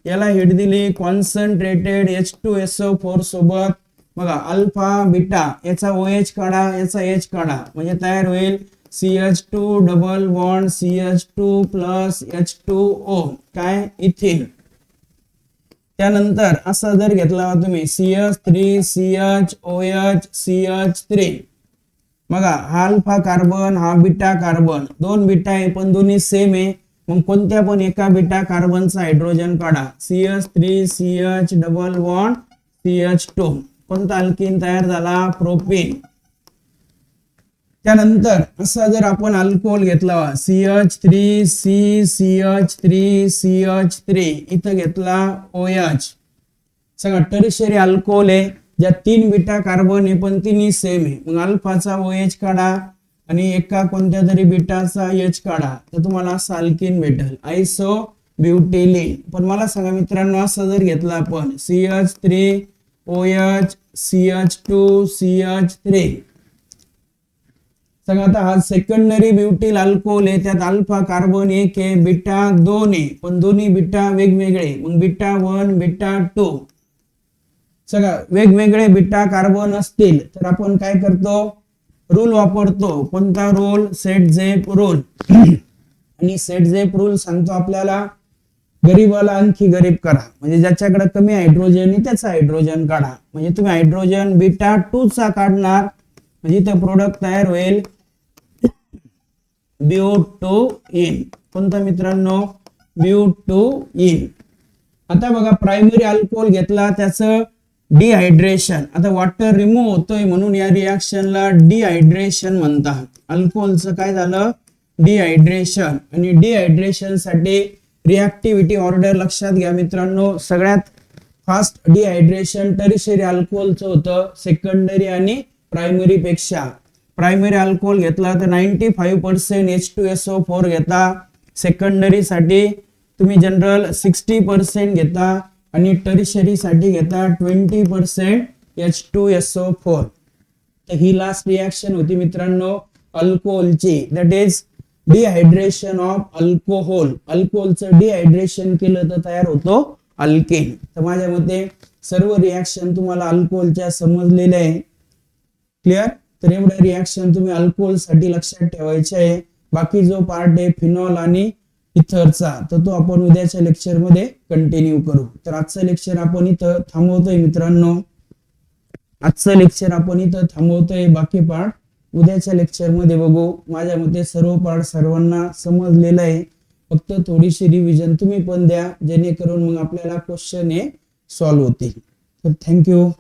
याला हिट दिली कॉन्सन्ट्रेटेड H2SO4 सोबत, बघा अल्फा बीटा याचा OH काढा, याचा H काढा, म्हणजे तयार होईल CH2 double bond CH2 plus H2O, काय इथिन. त्यानंतर असा जर घेतला तुम्ही CH3CHOH बघा हा अल्फा कार्बन हा बीटा कार्बन, दोन बीटा आहे पण दोन्ही सेम आहे, मग कोणत्या पण एका बीटा कार्बनचा हायड्रोजन काढा CH3CH डबल बॉन्ड CH2, कोणता अल्किन तयार झाला, प्रोपीन. त्यानंतर असा जर आपण अल्कोहोल घेतला CH3CCH3CH3 इथं घेतला OH, सगळा टर्शियरी अल्कोहोल आहे, ज्या तीन बीटा कार्बन आहे पण तिन्ही सेम आहे, मग अल्फाचा OH काढा आणि एका कोणत्या तरी बीटाचा H काढा, तर तुम्हाला असं अल्किन भेटेल आयसोब्युटिलीन. पण मला सांगा मित्रांनो, असं जर घेतला आपण CH3OH CH2CH3, सगळं आता हा सेकंडरी ब्युटिल अल्कोहोल आहे, त्यात अल्फा कार्बन एक आहे, बीटा दोन आहे, पण दोन्ही बीटा वेगवेगळे, मग बीटा 1 बीटा 2, सगळं वेगवेगळे बीटा कार्बन असतील तर आपण काय करतो, रूल वापरतो. कोणता रूल, सेट झेप रूल. आणि सेट झेप रूल सांगतो आपल्याला गरीबाला आणखी गरीब करा, म्हणजे ज्याच्याकडे कमी हायड्रोजन आहे त्याचा हायड्रोजन काढा, म्हणजे तुम्ही हायड्रोजन बीटा 2 चा काढणार, म्हणजे ते प्रोडक्ट तयार होईल ब्युटोइन. कोणता मित्रांनो, ब्युटोइन. आता बघा प्रायमरी अल्कोहोल घेतला, त्याचं डिहायड्रेशन, आता वॉटर रिमूव्ह होतोय म्हणून या रिएक्शनला डिहायड्रेशन म्हणतात. अल्कोहोलचं काय झालं, डिहायड्रेशन. आणि डिहायड्रेशन साठी रिएक्टिव्हिटी ऑर्डर लक्षात घ्या मित्रांनो, सगळ्यात फास्ट डिहायड्रेशन टर्शियरी अल्कोहोलचं होतं, सेकंडरी आणि प्रायमरी पेक्षा. प्रायमरी अल्कोहोल घेतला तर 95% H2SO4 घेता, सेकंडरी साठी तुम्ही जनरल 60% घेता आणि टर्शियरी साठी घेता 20% H2SO4. तर ही लास्ट रिएक्शन होती मित्रांनो अल्कोहोलची, that is dehydration of alcohol. अल्कोहोलचं डिहायड्रेशन केलं तर तयार होतो अल्केन. तर माझ्या मते सर्व रिएक्शन तुम्हाला अल्कोहोलच्या समजलेल्या आहे. क्लिअर. तर एवढ्या रिएक्शन तुम्ही अल्कोहोल साठी लक्षात ठेवायचे आहे. बाकी जो पार्ट आहे फिनॉल आणि इथरचा, तर तो आपण उद्याच्या लेक्चर मध्ये कंटिन्यू करू. तर आजचं लेक्चर आपण इथं थांबवतोय मित्रांनो, बाकी पार्ट उद्याच्या लेक्चर मध्ये बघू. माझ्या मते सर्व पार्ट सर्वांना समजलेला आहे, फक्त थोडीशी रिव्हिजन तुम्ही पण द्या, जेणेकरून मग आपल्याला क्वेश्चन हे सॉल्व्ह होतील. तर थँक्यू.